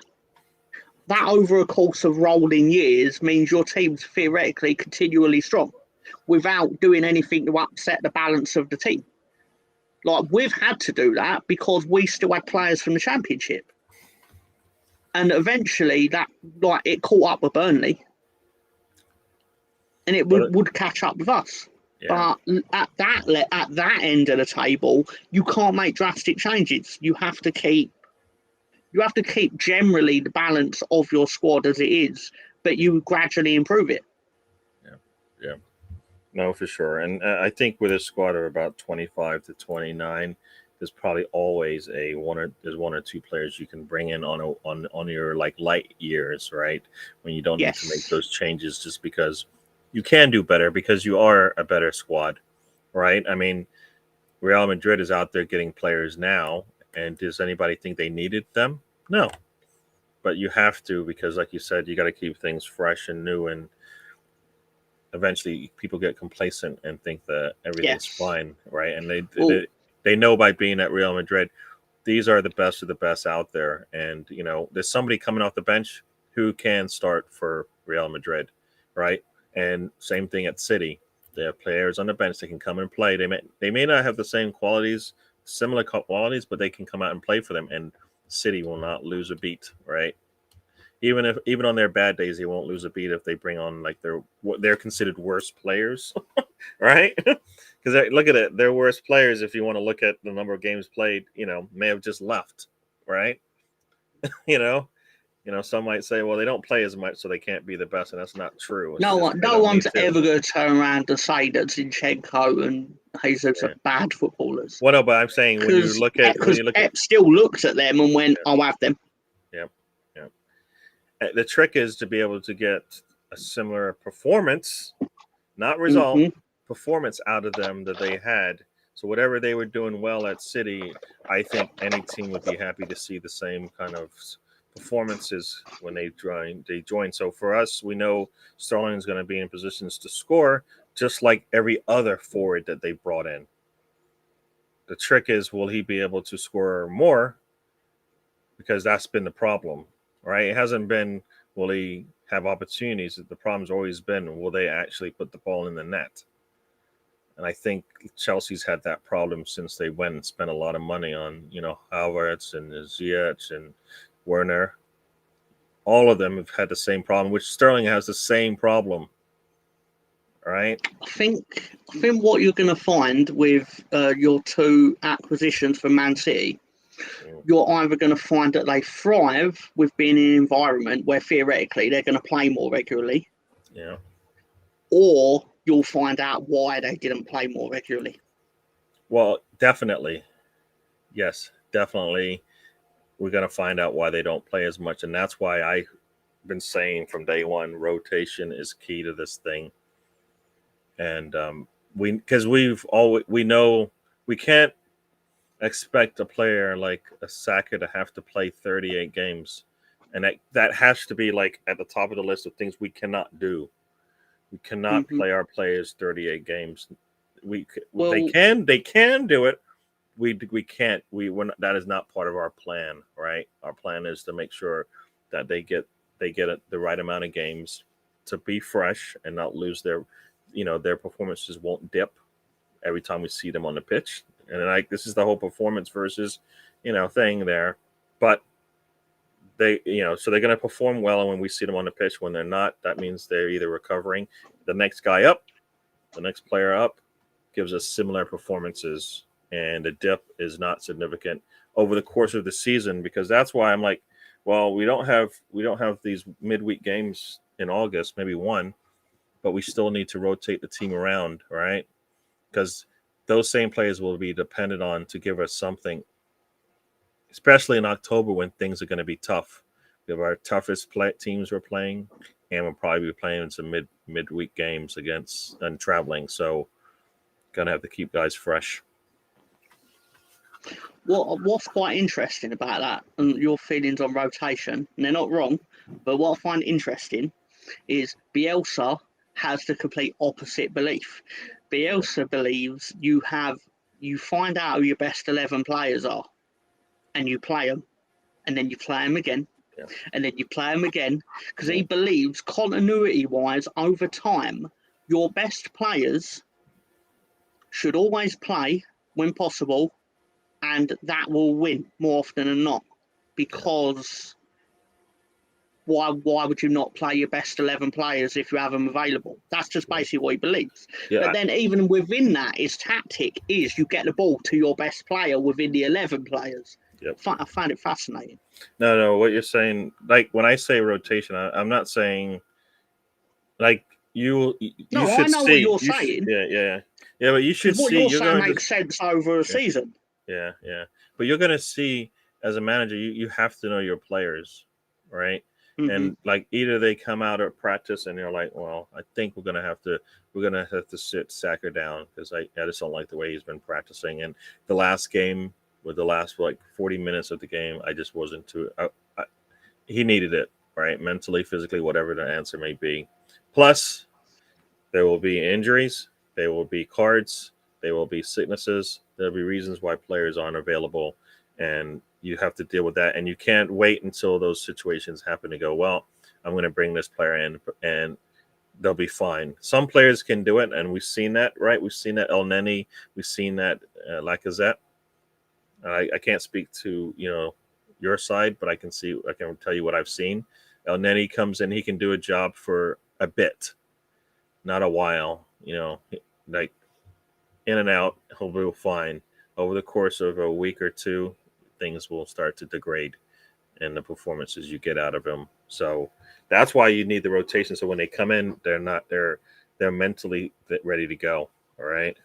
over a course of rolling years means your team's theoretically continually strong without doing anything to upset the balance of the team. Like, we've had to do that because we still had players from the Championship. And eventually that, like, it caught up with Burnley and it would catch up with us. yeah. But at that end of the table, you can't make drastic changes. You have to keep generally the balance of your squad as it is, but you gradually improve it. Yeah. No, for sure. And I think with a squad of about 25 to 29, there's probably always there's one or two players you can bring in on your like light years, right? When you don't need to make Yes. those changes just because you can do better because you are a better squad, right? I mean, Real Madrid is out there getting players now, and does anybody think they needed them? No. But you have to because, like you said, you got to keep things fresh and new, and eventually people get complacent and think that everything's Yes. fine, right? And Well, they know by being at Real Madrid, these are the best of the best out there, and there's somebody coming off the bench who can start for Real Madrid, right? And same thing at City. They have players on the bench that can come and play. They may not have the same qualities, similar qualities, but they can come out and play for them, and City will not lose a beat, right? Even on their bad days, they won't lose a beat if they bring on like what they're considered worst players, right? Because look at it, their worst players. If you want to look at the number of games played, may have just left, right? you know, some might say, well, they don't play as much, so they can't be the best, and that's not true. It's just they no don't need one's to. ever going to turn around and say that Zinchenko and Jesus Yeah. are bad footballers. Well, no, but I'm saying when you look at Pep still looked at them and went, "I'll have them." yeah, yeah. The trick is to be able to get a similar performance, not result, Mm-hmm. performance out of them that they had. So whatever they were doing well at City, I think any team would be happy to see the same kind of performances when they join. So for us, we know Sterling is going to be in positions to score, just like every other forward that they brought in. The trick is, will he be able to score more because that's been the problem, right? It hasn't been will he have opportunities. The problem's always been will they actually put the ball in the net. And I think Chelsea's had that problem since they went and spent a lot of money on, Havertz and Ziyech and Werner. All of them have had the same problem, which Sterling has the same problem, right? I think what you're going to find with your two acquisitions for Man City, you're either going to find that they thrive with being in an environment where theoretically they're going to play more regularly, Yeah. or you'll find out why they didn't play more regularly. Well, definitely. Yes, definitely. We're going to find out why they don't play as much. And that's why I've been saying from day one rotation is key to this thing. And because we know we can't expect a player like a Saka to have to play 38 games. And that has to be like at the top of the list of things we cannot do. We cannot play our players 38 games. They can do it. We can't. That is not part of our plan, right? Our plan is to make sure that they get the right amount of games to be fresh and not lose their performances won't dip every time we see them on the pitch. And this is the whole performance versus thing there, but they so they're going to perform well, and when we see them on the pitch, when they're not, that means they're either recovering. The next guy up, the next player up, gives us similar performances, and the dip is not significant over the course of the season, because that's why I'm like, well, we don't have these midweek games in August, maybe one, but we still need to rotate the team around, right? Because those same players will be dependent on to give us something, especially in October when things are going to be tough. We have our toughest teams we're playing, and we'll probably be playing some midweek games against and traveling. So, gonna have to keep guys fresh. What's quite interesting about that and your feelings on rotation, and they're not wrong, but what I find interesting is Bielsa has the complete opposite belief. Bielsa believes you find out who your best 11 players are, and you play them, and then you play them again, and then you play them again, because he believes continuity-wise over time, your best players should always play when possible, and that will win more often than not. Because why would you not play your best 11 players if you have them available? That's just basically what he believes. Yeah. But then even within that, his tactic is you get the ball to your best player within the 11 players. Yep. I find it fascinating. No, what you're saying, like when I say rotation, I'm not saying like you No, should I know see, what you're saying. Yeah, but you should what see. you're saying makes sense over a season. Yeah. But you're gonna see as a manager, you have to know your players, right? And like either they come out at practice and you're like, well, I think we're gonna have to sit Saka down because I just don't like the way he's been practicing. And the last game, with the last 40 minutes of the game, I just wasn't too. He needed it, right? Mentally, physically, whatever the answer may be. Plus, there will be injuries, there will be cards, there will be sicknesses, there'll be reasons why players aren't available, and you have to deal with that. And you can't wait until those situations happen to go, well, I'm going to bring this player in and they'll be fine. Some players can do it, and we've seen that, right? We've seen that El Neni, we've seen that Lacazette. I can't speak to your side, but I can tell you what I've seen. El Neni comes in, he can do a job for a bit, not a while. Like in and out, he'll be fine. Over the course of a week or two, things will start to degrade in the performances you get out of him. So that's why you need the rotation. So when they come in, they're mentally ready to go. All right.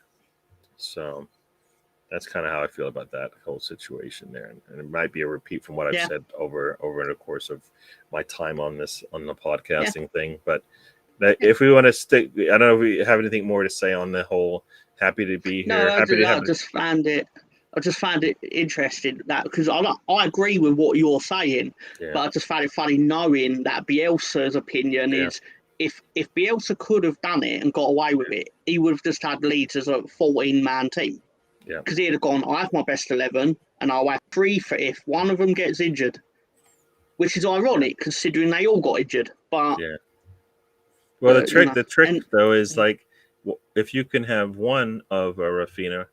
So that's kind of how I feel about that whole situation there, and it might be a repeat from what I've said over the course of my time on the podcasting thing. But if we want to stick, I don't know if we have anything more to say on the whole. Happy to be here. I just found it interesting that because I agree with what you're saying, but I just found it funny knowing that Bielsa's opinion is if Bielsa could have done it and got away with it, he would have just had Leeds as a 14-man team. Yeah. Because he'd have gone, I have my best 11, and I'll have 3 for if one of them gets injured. which is ironic considering they all got injured. But Yeah. Well, the trick and though is like, if you can have one of a Rafinha,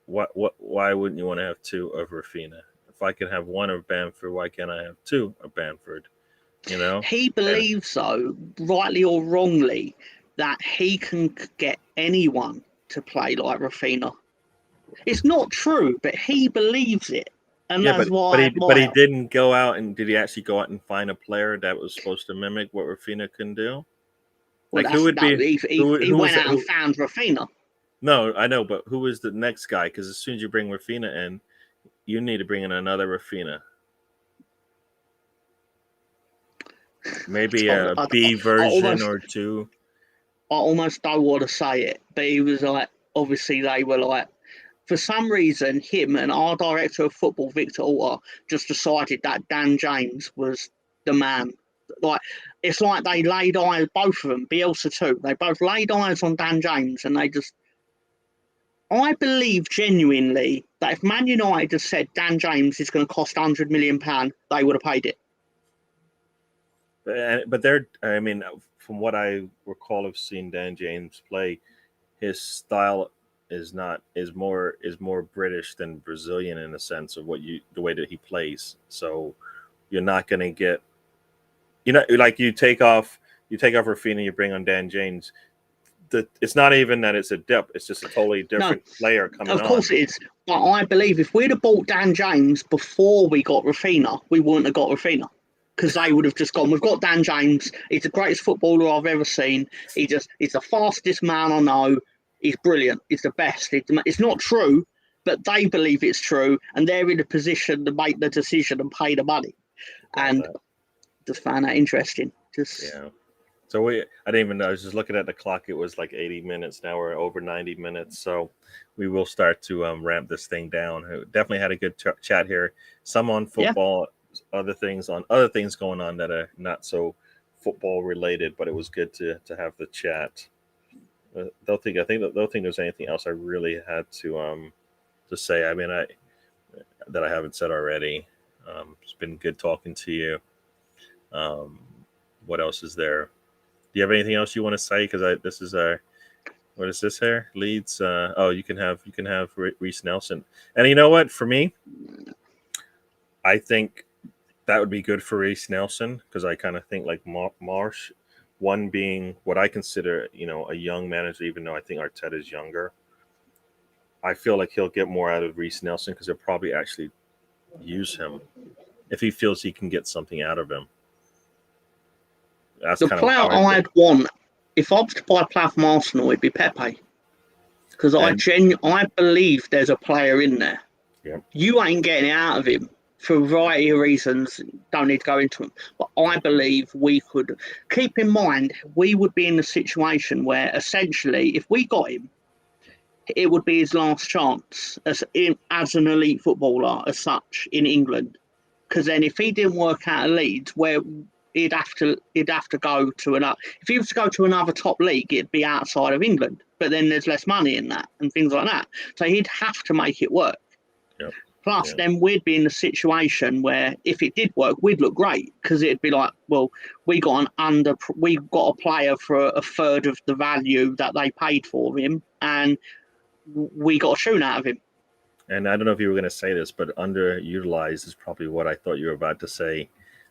why wouldn't you want to have two of Rafinha? If I can have one of Bamford, why can't I have two of Bamford? You know, he and believes, so rightly or wrongly, that he can get anyone to play like Rafinha. It's not true, but he believes it, and yeah, that's but why I he admire. didn't go out and did he actually go out and find a player that was supposed to mimic what Rafinha can do? Well, Like, who that's would no. be He who was went it? out and Who? found Rafinha. No, I know, but who was the next guy? Because as soon as you bring Rafinha in, you need to bring in another Rafinha. Maybe a B I version almost or two. I almost don't want to say it, but he was like, obviously they were like, for some reason, him and our director of football, Victor Alter, just decided that Dan James was the man. Like, it's like they laid eyes, both of them, Bielsa too. They both laid eyes on Dan James, and they just. I believe genuinely that if Man United had said Dan James is going to cost £100 million, they would have paid it. But they're, I mean, from what I recall of seeing Dan James play, his style is more British than Brazilian in the sense of the way that he plays. So you're not going to get, like you take off Rafinha, you bring on Dan James. It's not even that it's a dip; it's just a totally No, different player coming of on. course it is. But I believe if we'd have bought Dan James before we got Rafinha, we wouldn't have got Rafinha. Because they would have just gone, we've got Dan James. He's the greatest footballer I've ever seen. He's the fastest man I know. He's brilliant. He's the best. It's not true, but they believe it's true, and they're in a position to make the decision and pay the money. About And that, just found that interesting. Just yeah. So I didn't even know. I was just looking at the clock. It was like 80 minutes. Now we're over 90 minutes. So we will start to ramp this thing down. Definitely had a good chat here. Some on yeah, football, other things going on that are not so football related. But it was good to have the chat. Don't think there's anything else I really had to say. I mean, I that I haven't said already. It's been good talking to you. Um, what else is there? Do you have anything else you want to say? Because this is our what is this here? Leeds. Oh, you can have Reese Nelson. And you know what? For me, I think that would be good for Reese Nelson because I kind of think like Marsh, one being what I consider a young manager, even though I think Arteta is younger. I feel like he'll get more out of Reese Nelson because he'll probably actually use him if he feels he can get something out of him. That's the kind of player how I feel. I'd want, if I was to buy a player from Arsenal, it'd be Pepe. Because And I believe there's a player in there. yeah, You ain't getting it out of him for a variety of reasons. Don't need to go into them. But I believe we could keep in mind we would be in a situation where essentially, if we got him, it would be his last chance as an elite footballer, as such, in England. Because then, if he didn't work out at Leeds, where he'd have to go to another. If he was to go to another top league, it'd be outside of England. But then there's less money in that and things like that. So he'd have to make it work. yeah, Plus, yeah. then we'd be in a situation where if it did work, we'd look great because it'd be like, well, we got a player for a third of the value that they paid for him, and we got a shoot out of him. And I don't know if you were going to say this, but underutilized is probably what I thought you were about to say,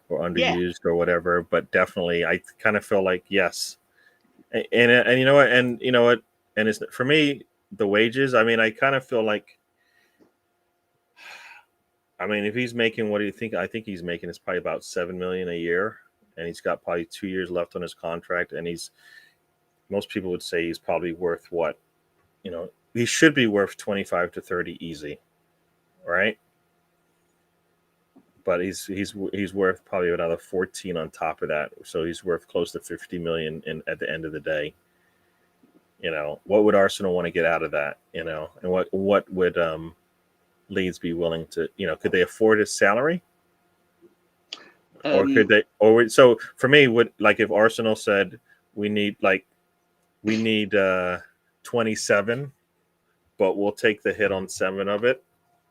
or Yeah, underused or whatever. But definitely, I kind of feel like yes, and you know what, and it's for me the wages. I mean, I kind of feel like, I mean, if he's making what do you think? I think he's making is probably about 7 million a year, and he's got probably 2 years left on his contract, and he's most people would say he's probably worth what he should be worth 25 to 30 easy, right? But he's worth probably another 14 on top of that. So he's worth close to 50 million at the end of the day. What would Arsenal want to get out of that? And what would Leeds be willing to? Could they afford his salary, or could um, they? So for me, would like if Arsenal said we need 27, but we'll take the hit on 7 of it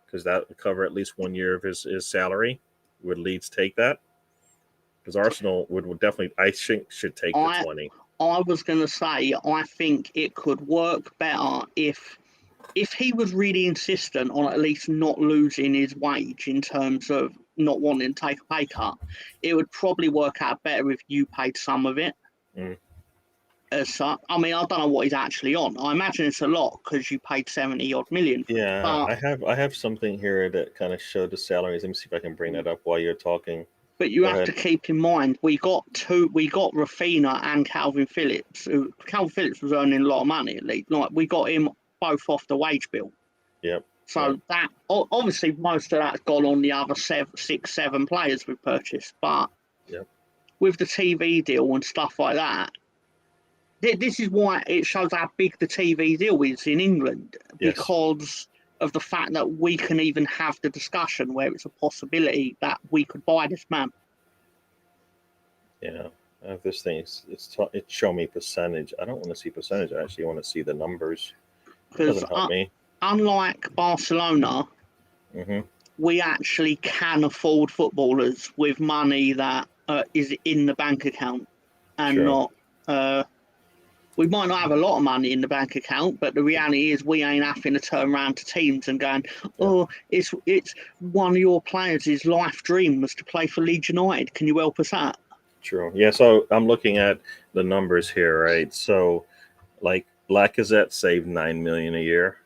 because that would cover at least 1 year of his salary. Would Leeds take that? because Arsenal would definitely, I think, should take the 20. I was going to say, I think it could work better if he was really insistent on at least not losing his wage in terms of not wanting to take a pay cut. It would probably work out better if you paid some of it. Mm. As such, I mean, I don't know what he's actually on. I imagine it's a lot because you paid 70 odd million. Yeah, But I have something here that kind of showed the salaries. Let me see if I can bring that up while you're talking. you Go have ahead. to keep in mind we got Rafinha and Calvin Phillips. Calvin Phillips was earning a lot of money at least. Like we got him both off the wage bill. Yep. So that obviously most of that's gone on the other 6, 7 players we've purchased. But with the TV deal and stuff like that, this is why it shows how big the TV deal is in England, because of the fact that we can even have the discussion where it's a possibility that we could buy this man. Yeah, I have this thing. It's show me percentage. I don't want to see percentage. I actually want to see the numbers. It doesn't help me. Unlike Barcelona, we actually can afford footballers with money that is in the bank account and not. We might not have a lot of money in the bank account, but the reality is we ain't having to turn around to teams and going, "Oh, it's one of your players' life dream was to play for Leeds United. Can you help us out?" True. Yeah. So I'm looking at the numbers here, right? So, like Lacazette saved 9 million a year.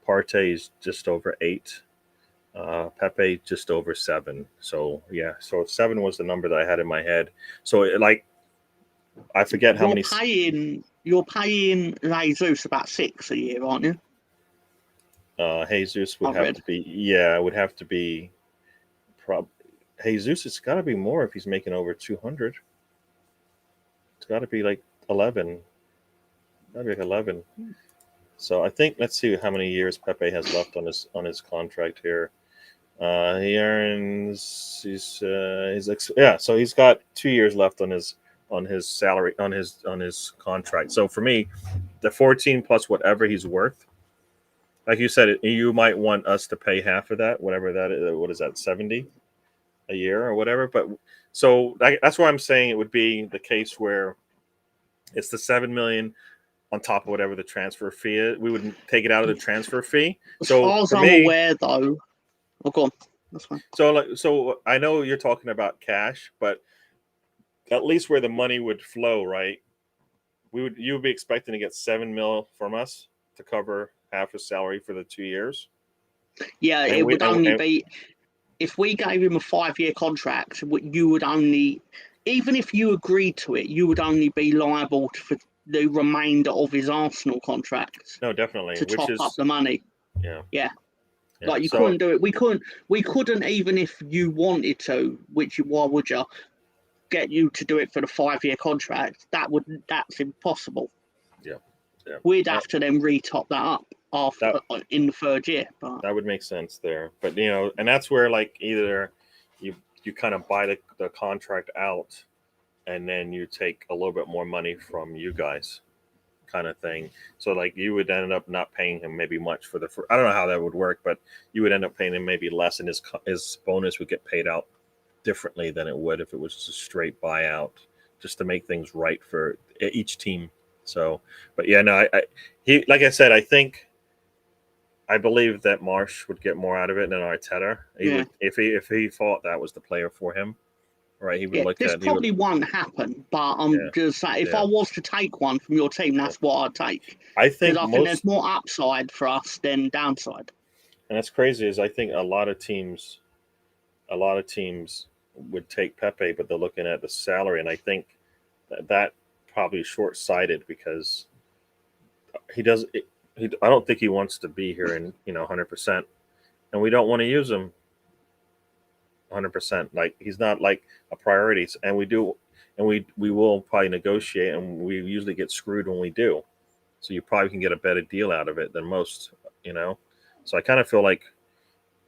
Partey's just over 8. Pepe just over 7. So yeah. So 7 was the number that I had in my head. So I forget how many. You're paying Jesus about 6 a year, aren't you? Jesus would have to be. Yeah, it would have to be. Jesus, it's got to be more if he's making over 200. It's got to be like 11. Got to be like 11. So I think let's see how many years Pepe has left on his contract here. He earns so he's got 2 years left on his salary on his contract. So for me, the 14 plus whatever he's worth, like you said, you might want us to pay half of that, whatever that is. What is that, 70 a year or whatever? But so that's why I'm saying it would be the case where it's the 7 million on top of whatever the transfer fee is. We would take it out of the transfer fee. As far as I'm aware, though, go on. That's fine. So I know you're talking about cash, but at least where the money would flow, right? You would be expecting to get 7 mil from us to cover half his salary for the 2 years. Yeah, it would only be if we gave him a 5-year contract. You would only, even if you agreed to it, you would only be liable for the remainder of his Arsenal contract. No, definitely. To top up the money. Yeah. Like you couldn't do it. We couldn't even if you wanted to. Why would you get you to do it for the 5-year contract? That's impossible. Yeah. We'd have to then retop that up in the 3rd year. But that would make sense there. But and that's where like either you kind of buy the contract out, and then you take a little bit more money from you guys, kind of thing. So like you would end up not paying him maybe much for I don't know how that would work, but you would end up paying him maybe less, and his bonus would get paid out differently than it would if it was just a straight buyout, just to make things right for each team. So, but yeah, no, he like I said, I believe that Marsh would get more out of it than Arteta. Would, if he thought that was the player for him. Right, he would look this at. Probably won't happen, but I'm just saying, if I was to take one from your team, that's what I'd take. I think there's more upside for us than downside. And that's crazy. Is I think a lot of teams would take Pepe, but they're looking at the salary, and I think that probably short-sighted because he does. I don't think he wants to be here in 100%, and we don't want to use him 100%. Like he's not like a priority, and we will probably negotiate, and we usually get screwed when we do. So you probably can get a better deal out of it than most, So I kind of feel like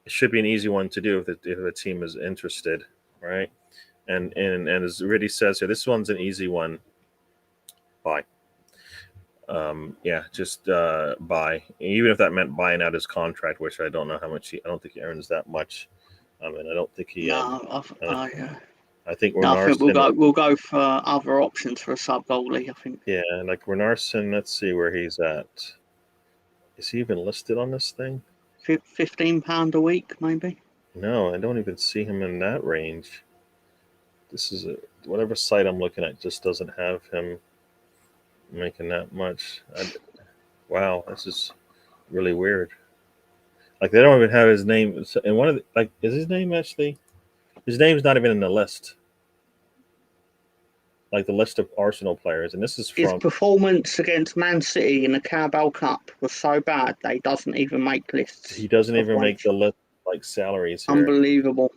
it should be an easy one to do if the team is interested, right? And as Riddy says here, this one's an easy one. Buy. Just buy. Even if that meant buying out his contract, which I don't know how much I don't think he earns that much. I don't think he. I I think No, I think we'll Renarsson. go for other options for a sub goalie. I think Yeah, like Renarsson. Let's see where he's at. Is he even listed on this thing? £15 a week, maybe. No, I don't even see him in that range. This is whatever site I'm looking at just doesn't have him making that much. Wow, this is really weird. Like they don't even have his name. And one of the, like, is his name actually? His name's not even in the list. Like the list of Arsenal players, and this is His from. performance against Man City in the Carabao Cup was so bad that he doesn't even make lists He doesn't of even make wage. the list like salaries here. Unbelievable.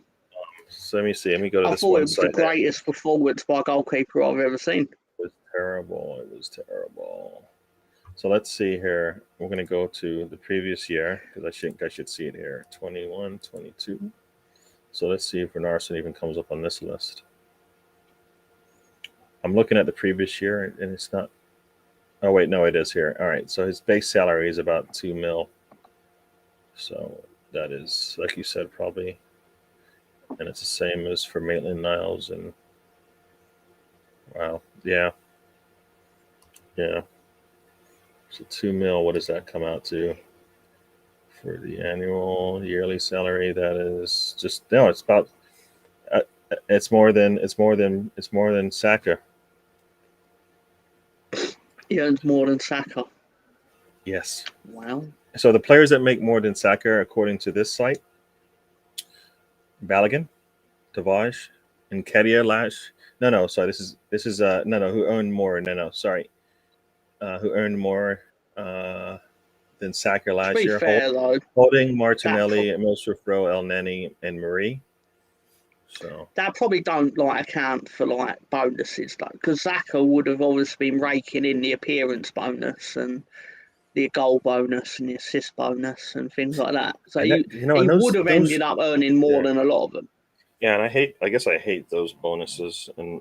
So let me see. Let me go to I this thought one it was the site. It greatest performance by a goalkeeper I've ever seen. was terrible. It was terrible. So let's see here. We're going to go to the previous year because I should see it here. 21, 22. So let's see if Renarson even comes up on this list. I'm looking at the previous year and it's not. Oh wait, no, it is here. All right. So his base salary is about 2 mil. So that is, like you said, probably, and it's the same as for Maitland Niles. And wow, yeah, yeah. So 2 mil. What does that come out to for the annual yearly salary? That is just no. It's about. Uh, it's more than Saka. He earns more than Saka. Yes. Wow. So the players that make more than Saka, according to this site, Balogun, Tavares, and Kedia Lash. No, sorry. This is no. Who earned more? No, sorry. Who earned more than Saka To last be year? fair though, Holding, that Martinelli, Emil Fro, El Neni, and Marie. So that probably don't like account for like bonuses though, because Saka would have obviously been raking in the appearance bonus and the goal bonus and the assist bonus and things like that. So and that he and would have those ended up earning more yeah, than a lot of them. yeah, and I guess I hate those bonuses and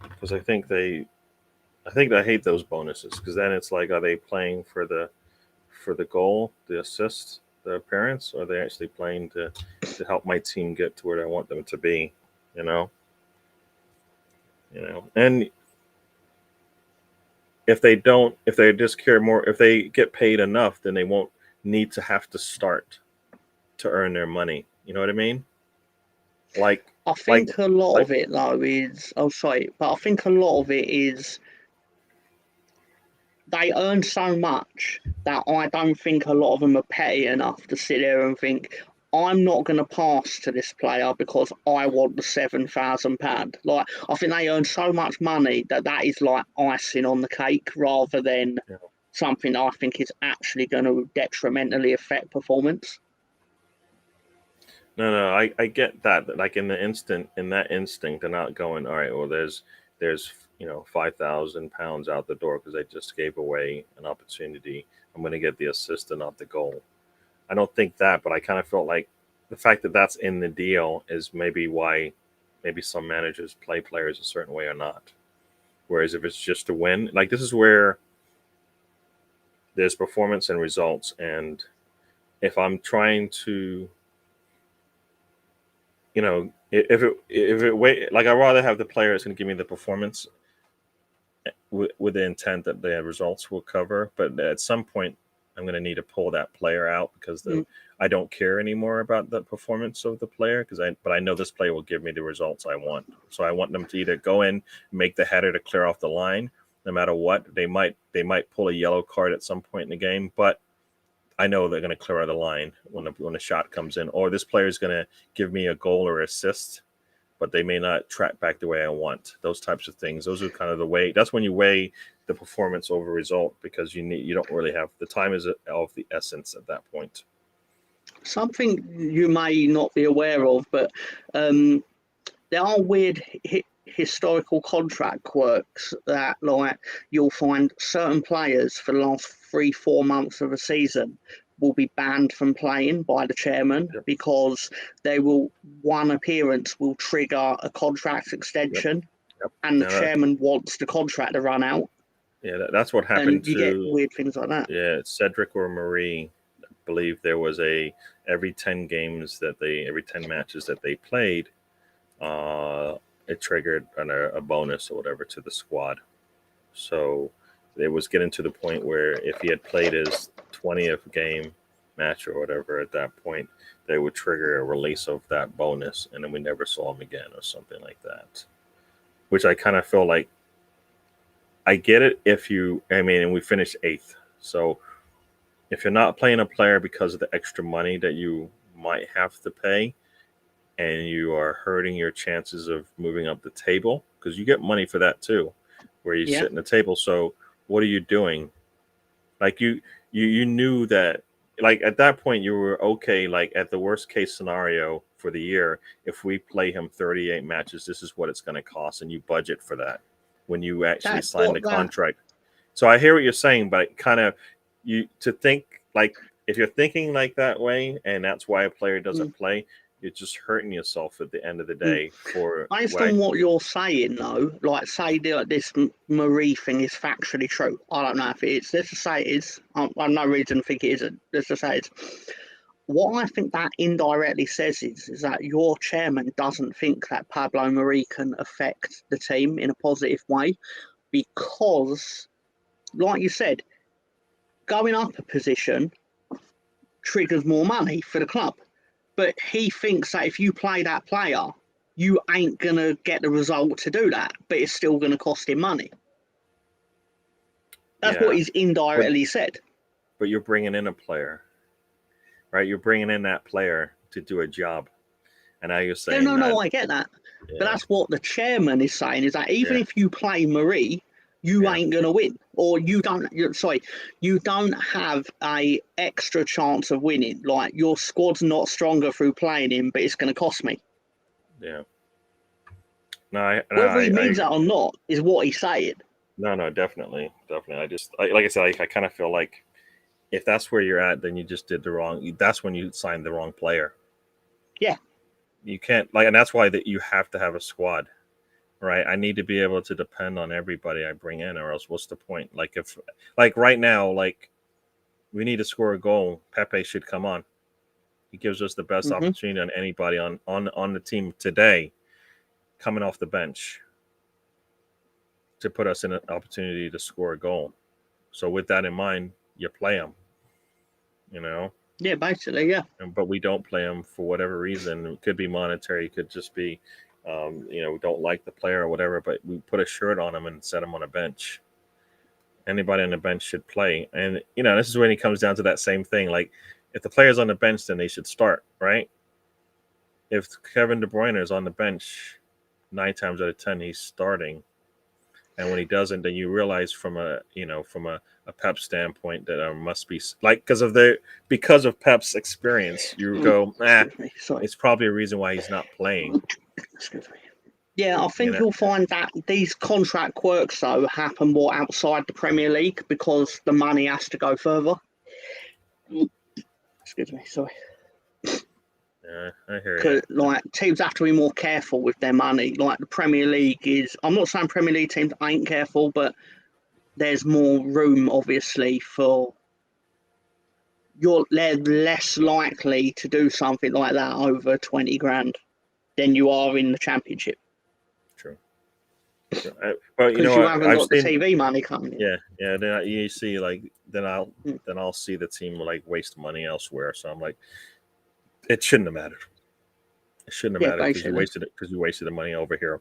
because I think I hate those bonuses because then it's like, are they playing for the goal, the assist, the appearance, or are they actually playing to help my team get to where I want them to be? You know, and if they just care more, if they get paid enough, then they won't need to have to start to earn their money. You know what I mean? Like, I like, think a lot like, of it though is sorry, but I think a lot of it is they earn so much that I don't think a lot of them are petty enough to sit there and think, I'm not going to pass to this player because I want the £7,000. Like, I think they earn so much money that that is like icing on the cake rather than you know, something I think is actually going to detrimentally affect performance. no, I get that. Like in that instinct, they're not going, all right, well, there's 5,000 pounds out the door because I just gave away an opportunity. I'm going to get the assist and not the goal. I don't think that, but I kind of felt like the fact that that's in the deal is maybe why maybe some managers play players a certain way or not. Whereas if it's just to win, like this is where there's performance and results. And if I'm trying to, if it wait, like I'd rather have the player that's going to give me the performance with the intent that the results will cover. But at some point, I'm going to need to pull that player out because Mm. I don't care anymore about the performance of the player but I know this player will give me the results I want. So I want them to either go in, make the header to clear off the line, no matter what. They might pull a yellow card at some point in the game, but I know they're going to clear out the line when the shot comes in, or this player is going to give me a goal or assist, but they may not track back the way I want. Those types of things. Those are kind of the way. That's when you weigh the performance over result because you don't really have the time is of the essence at that point. Something you may not be aware of, but there are weird historical contract quirks that, like, you'll find certain players for the last 3-4 months of a season will be banned from playing by the chairman Yep. because they will one appearance will trigger a contract Yep. extension, Yep. and the Now that, chairman wants the contract to run out, that's what and happened you get to weird things like that. Cedric or Marie. I believe there was every 10 matches that they played, it triggered a bonus or whatever to the squad. So it was getting to the point where if he had played his 20th game match or whatever at that point, they would trigger a release of that bonus, and then we never saw him again or something like that. Which I kind of feel like I get it if you, I mean, and we finished 8th. So if you're not playing a player because of the extra money that you might have to pay, and you are hurting your chances of moving up the table, because you get money for that too, where you Yeah. sit in the table. So what are you doing? Like you knew that, like at that point you were okay. Like at the worst case scenario for the year, if we play him 38 matches, this is what it's going to cost, and you budget for that when you actually That's sign the what that. contract. So I hear what you're saying, but kind of you to think like if you're thinking like that way, and that's why a player Mm, doesn't play, you're just hurting yourself at the end of the mm. day for Based what I on what you're saying, though, like say this Marie thing is factually true. I don't know if it is. Let's just say it is. I've no reason to think it isn't. Let's just say it's. What I think that indirectly says is that your chairman doesn't think that Pablo Marie can affect the team in a positive way because, like you said, going up a position triggers more money for the club. But he thinks that if you play that player, you ain't going to get the result to do that, but it's still going to cost him money. That's what yeah, he's but indirectly said. you're bringing in a player, right? You're bringing in that player to do a job, and now you're Yeah, saying no, that, no, I get that. But yeah, that's what the chairman is saying is that even yeah, if you play Marie, you yeah, ain't going to win. Or you don't, sorry, you don't have a extra chance of winning. Like your squad's not stronger through playing him, but it's going to cost me. yeah. No, I, no, Whether he I means that or not is what he's saying. no, no, definitely, definitely. Like I said, I kind of feel like if that's where you're at, then you just did the wrong. That's when you signed the wrong player. Yeah. You can't like, and that's why that you have to have a squad, right? I need to be able to depend on everybody I bring in, or else what's the point? Like if, like right now, like we need to score a goal, Pepe should come on. He gives us the best Hmm. opportunity on anybody on the team today, coming off the bench to put us in an opportunity to score a goal. So with that in mind, you play him, you know. Yeah, basically, yeah. But we don't play him for whatever reason. It could be monetary, it could just be, we don't like the player or whatever. But we put a shirt on him and set him on a bench. Anybody on the bench should play, and this is when it comes down to that same thing. Like, if the player's on the bench, then they should start, right? If Kevin De Bruyne is on the bench, 9 times out of 10 he's starting, and when he doesn't, then you realize from a Pep standpoint that there must be like because of Pep's experience, you go, Excuse me, sorry. it's probably a reason why he's not playing. Excuse me. Yeah, I You think know, you'll find that these contract quirks though happen more outside the Premier League because the money has to go further. Excuse me, sorry. yeah, I hear you. Because like teams have to be more careful with their money. Like the Premier League is, I'm not saying Premier League teams ain't careful, but there's more room obviously for they're less likely to do something like that over 20 grand than you are in the Championship True. True. But because you what haven't I've got the seen, TV money coming in. yeah, yeah. You see, like Mm. then I'll see the team like waste money elsewhere. So I'm like, it shouldn't have mattered. It shouldn't have Yeah, mattered basically. because you wasted the money over here.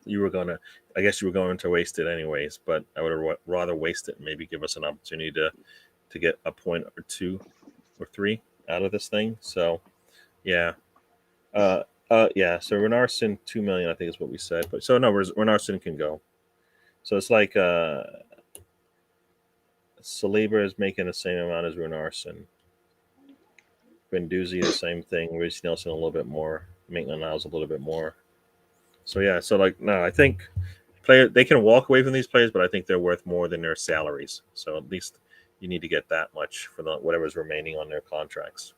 You were gonna, I guess you were going to waste it anyways. But I would have rather waste it and maybe give us an opportunity to get a point or two or three out of this thing. So yeah, yeah. So Renarson 2 million, I think is what we said. But so no, Renarson can go. So it's like Saliba is making the same amount as Renarson. Benduzi the same thing. Reece Nelson a little bit more. Maitland Niles a little bit more. So yeah, so like no, I think they can walk away from these players, but I think they're worth more than their salaries. So at least you need to get that much for whatever's remaining on their contracts.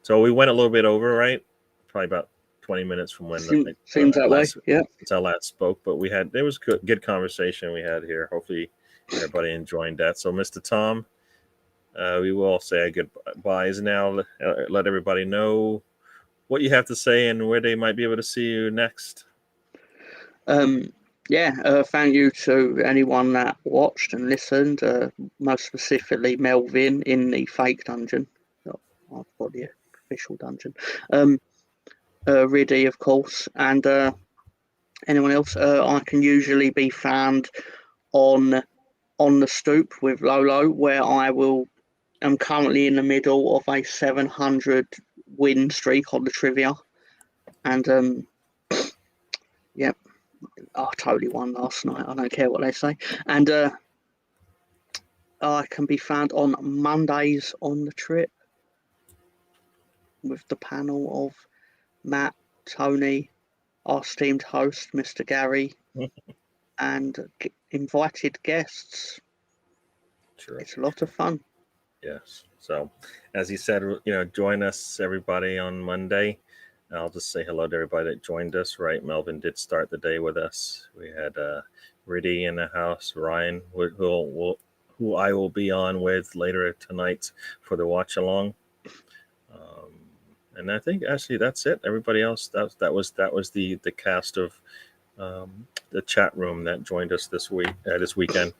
So we went a little bit over, right? Probably about 20 minutes from when Seems that way. last Yeah. it's our last spoke, but there was good conversation we had here. Hopefully everybody enjoyed that. So Mr. Tom, we will say goodbyes now. Let everybody know what you have to say and where they might be able to see you next. Thank you to anyone that watched and listened, most specifically Melvin in the fake dungeon. I've got the official dungeon. Riddy, of course, and anyone else. I can usually be found on the stoop with Lolo, where I'm currently in the middle of a 700 win streak on the trivia, and yep. I totally won last night. I don't care what they say. And I can be found on Mondays on the trip with the panel of Matt, Tony, our esteemed host, Mr. Gary, and invited guests. Sure. It's a lot of fun. Yes. So, as he said, join us, everybody, on Monday. I'll just say hello to everybody that joined us. Right, Melvin did start the day with us. We had Riddy in the house, Ryan, who I will be on with later tonight for the watch along. And I think actually that's it. Everybody else, that was the cast of the chat room that joined us this weekend.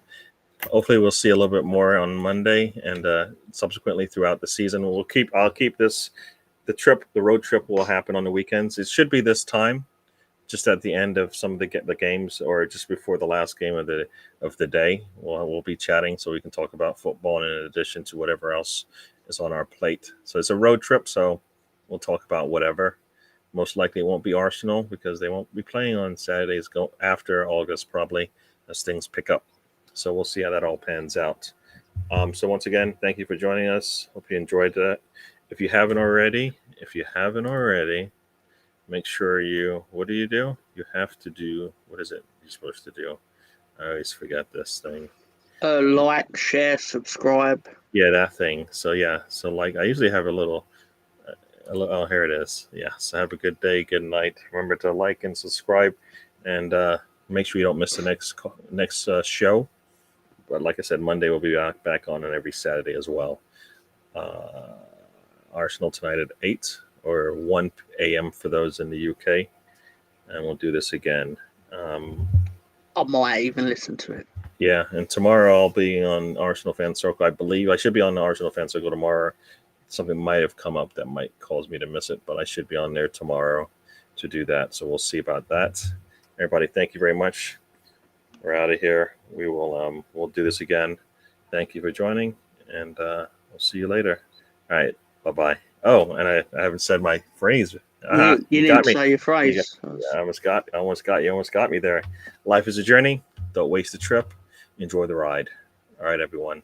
Hopefully we'll see a little bit more on Monday and subsequently throughout the season. I'll keep this. The road trip will happen on the weekends. It should be this time, just at the end of some of the games, or just before the last game of the day. We'll be chatting so we can talk about football in addition to whatever else is on our plate. So it's a road trip, so we'll talk about whatever. Most likely it won't be Arsenal because they won't be playing on Saturdays after August probably as things pick up. So we'll see how that all pans out. So once again, thank you for joining us. Hope you enjoyed that. If you haven't already, make sure what do? You have to do, what is it you're supposed to do? I always forget this thing. Like, share, subscribe. Yeah, that thing. So like I usually have a little, oh, here it is. Yeah, so have a good day, good night. Remember to like and subscribe, and make sure you don't miss the next show. But like I said, Monday we'll be back on every Saturday as well. Arsenal tonight at 8 or 1 a.m. for those in the UK. And we'll do this again. I might even listen to it. Yeah, and tomorrow I'll be on Arsenal Fan Circle. I believe I should be on the Arsenal Fan Circle tomorrow. Something might have come up that might cause me to miss it, but I should be on there tomorrow to do that. So we'll see about that. Everybody, thank you very much. We're out of here. We'll do this again. Thank you for joining, and we'll see you later. All right, bye-bye. Oh, and I haven't said my phrase. You didn't say your phrase. I almost got you. Almost got me there. Life is a journey. Don't waste the trip. Enjoy the ride. All right, everyone.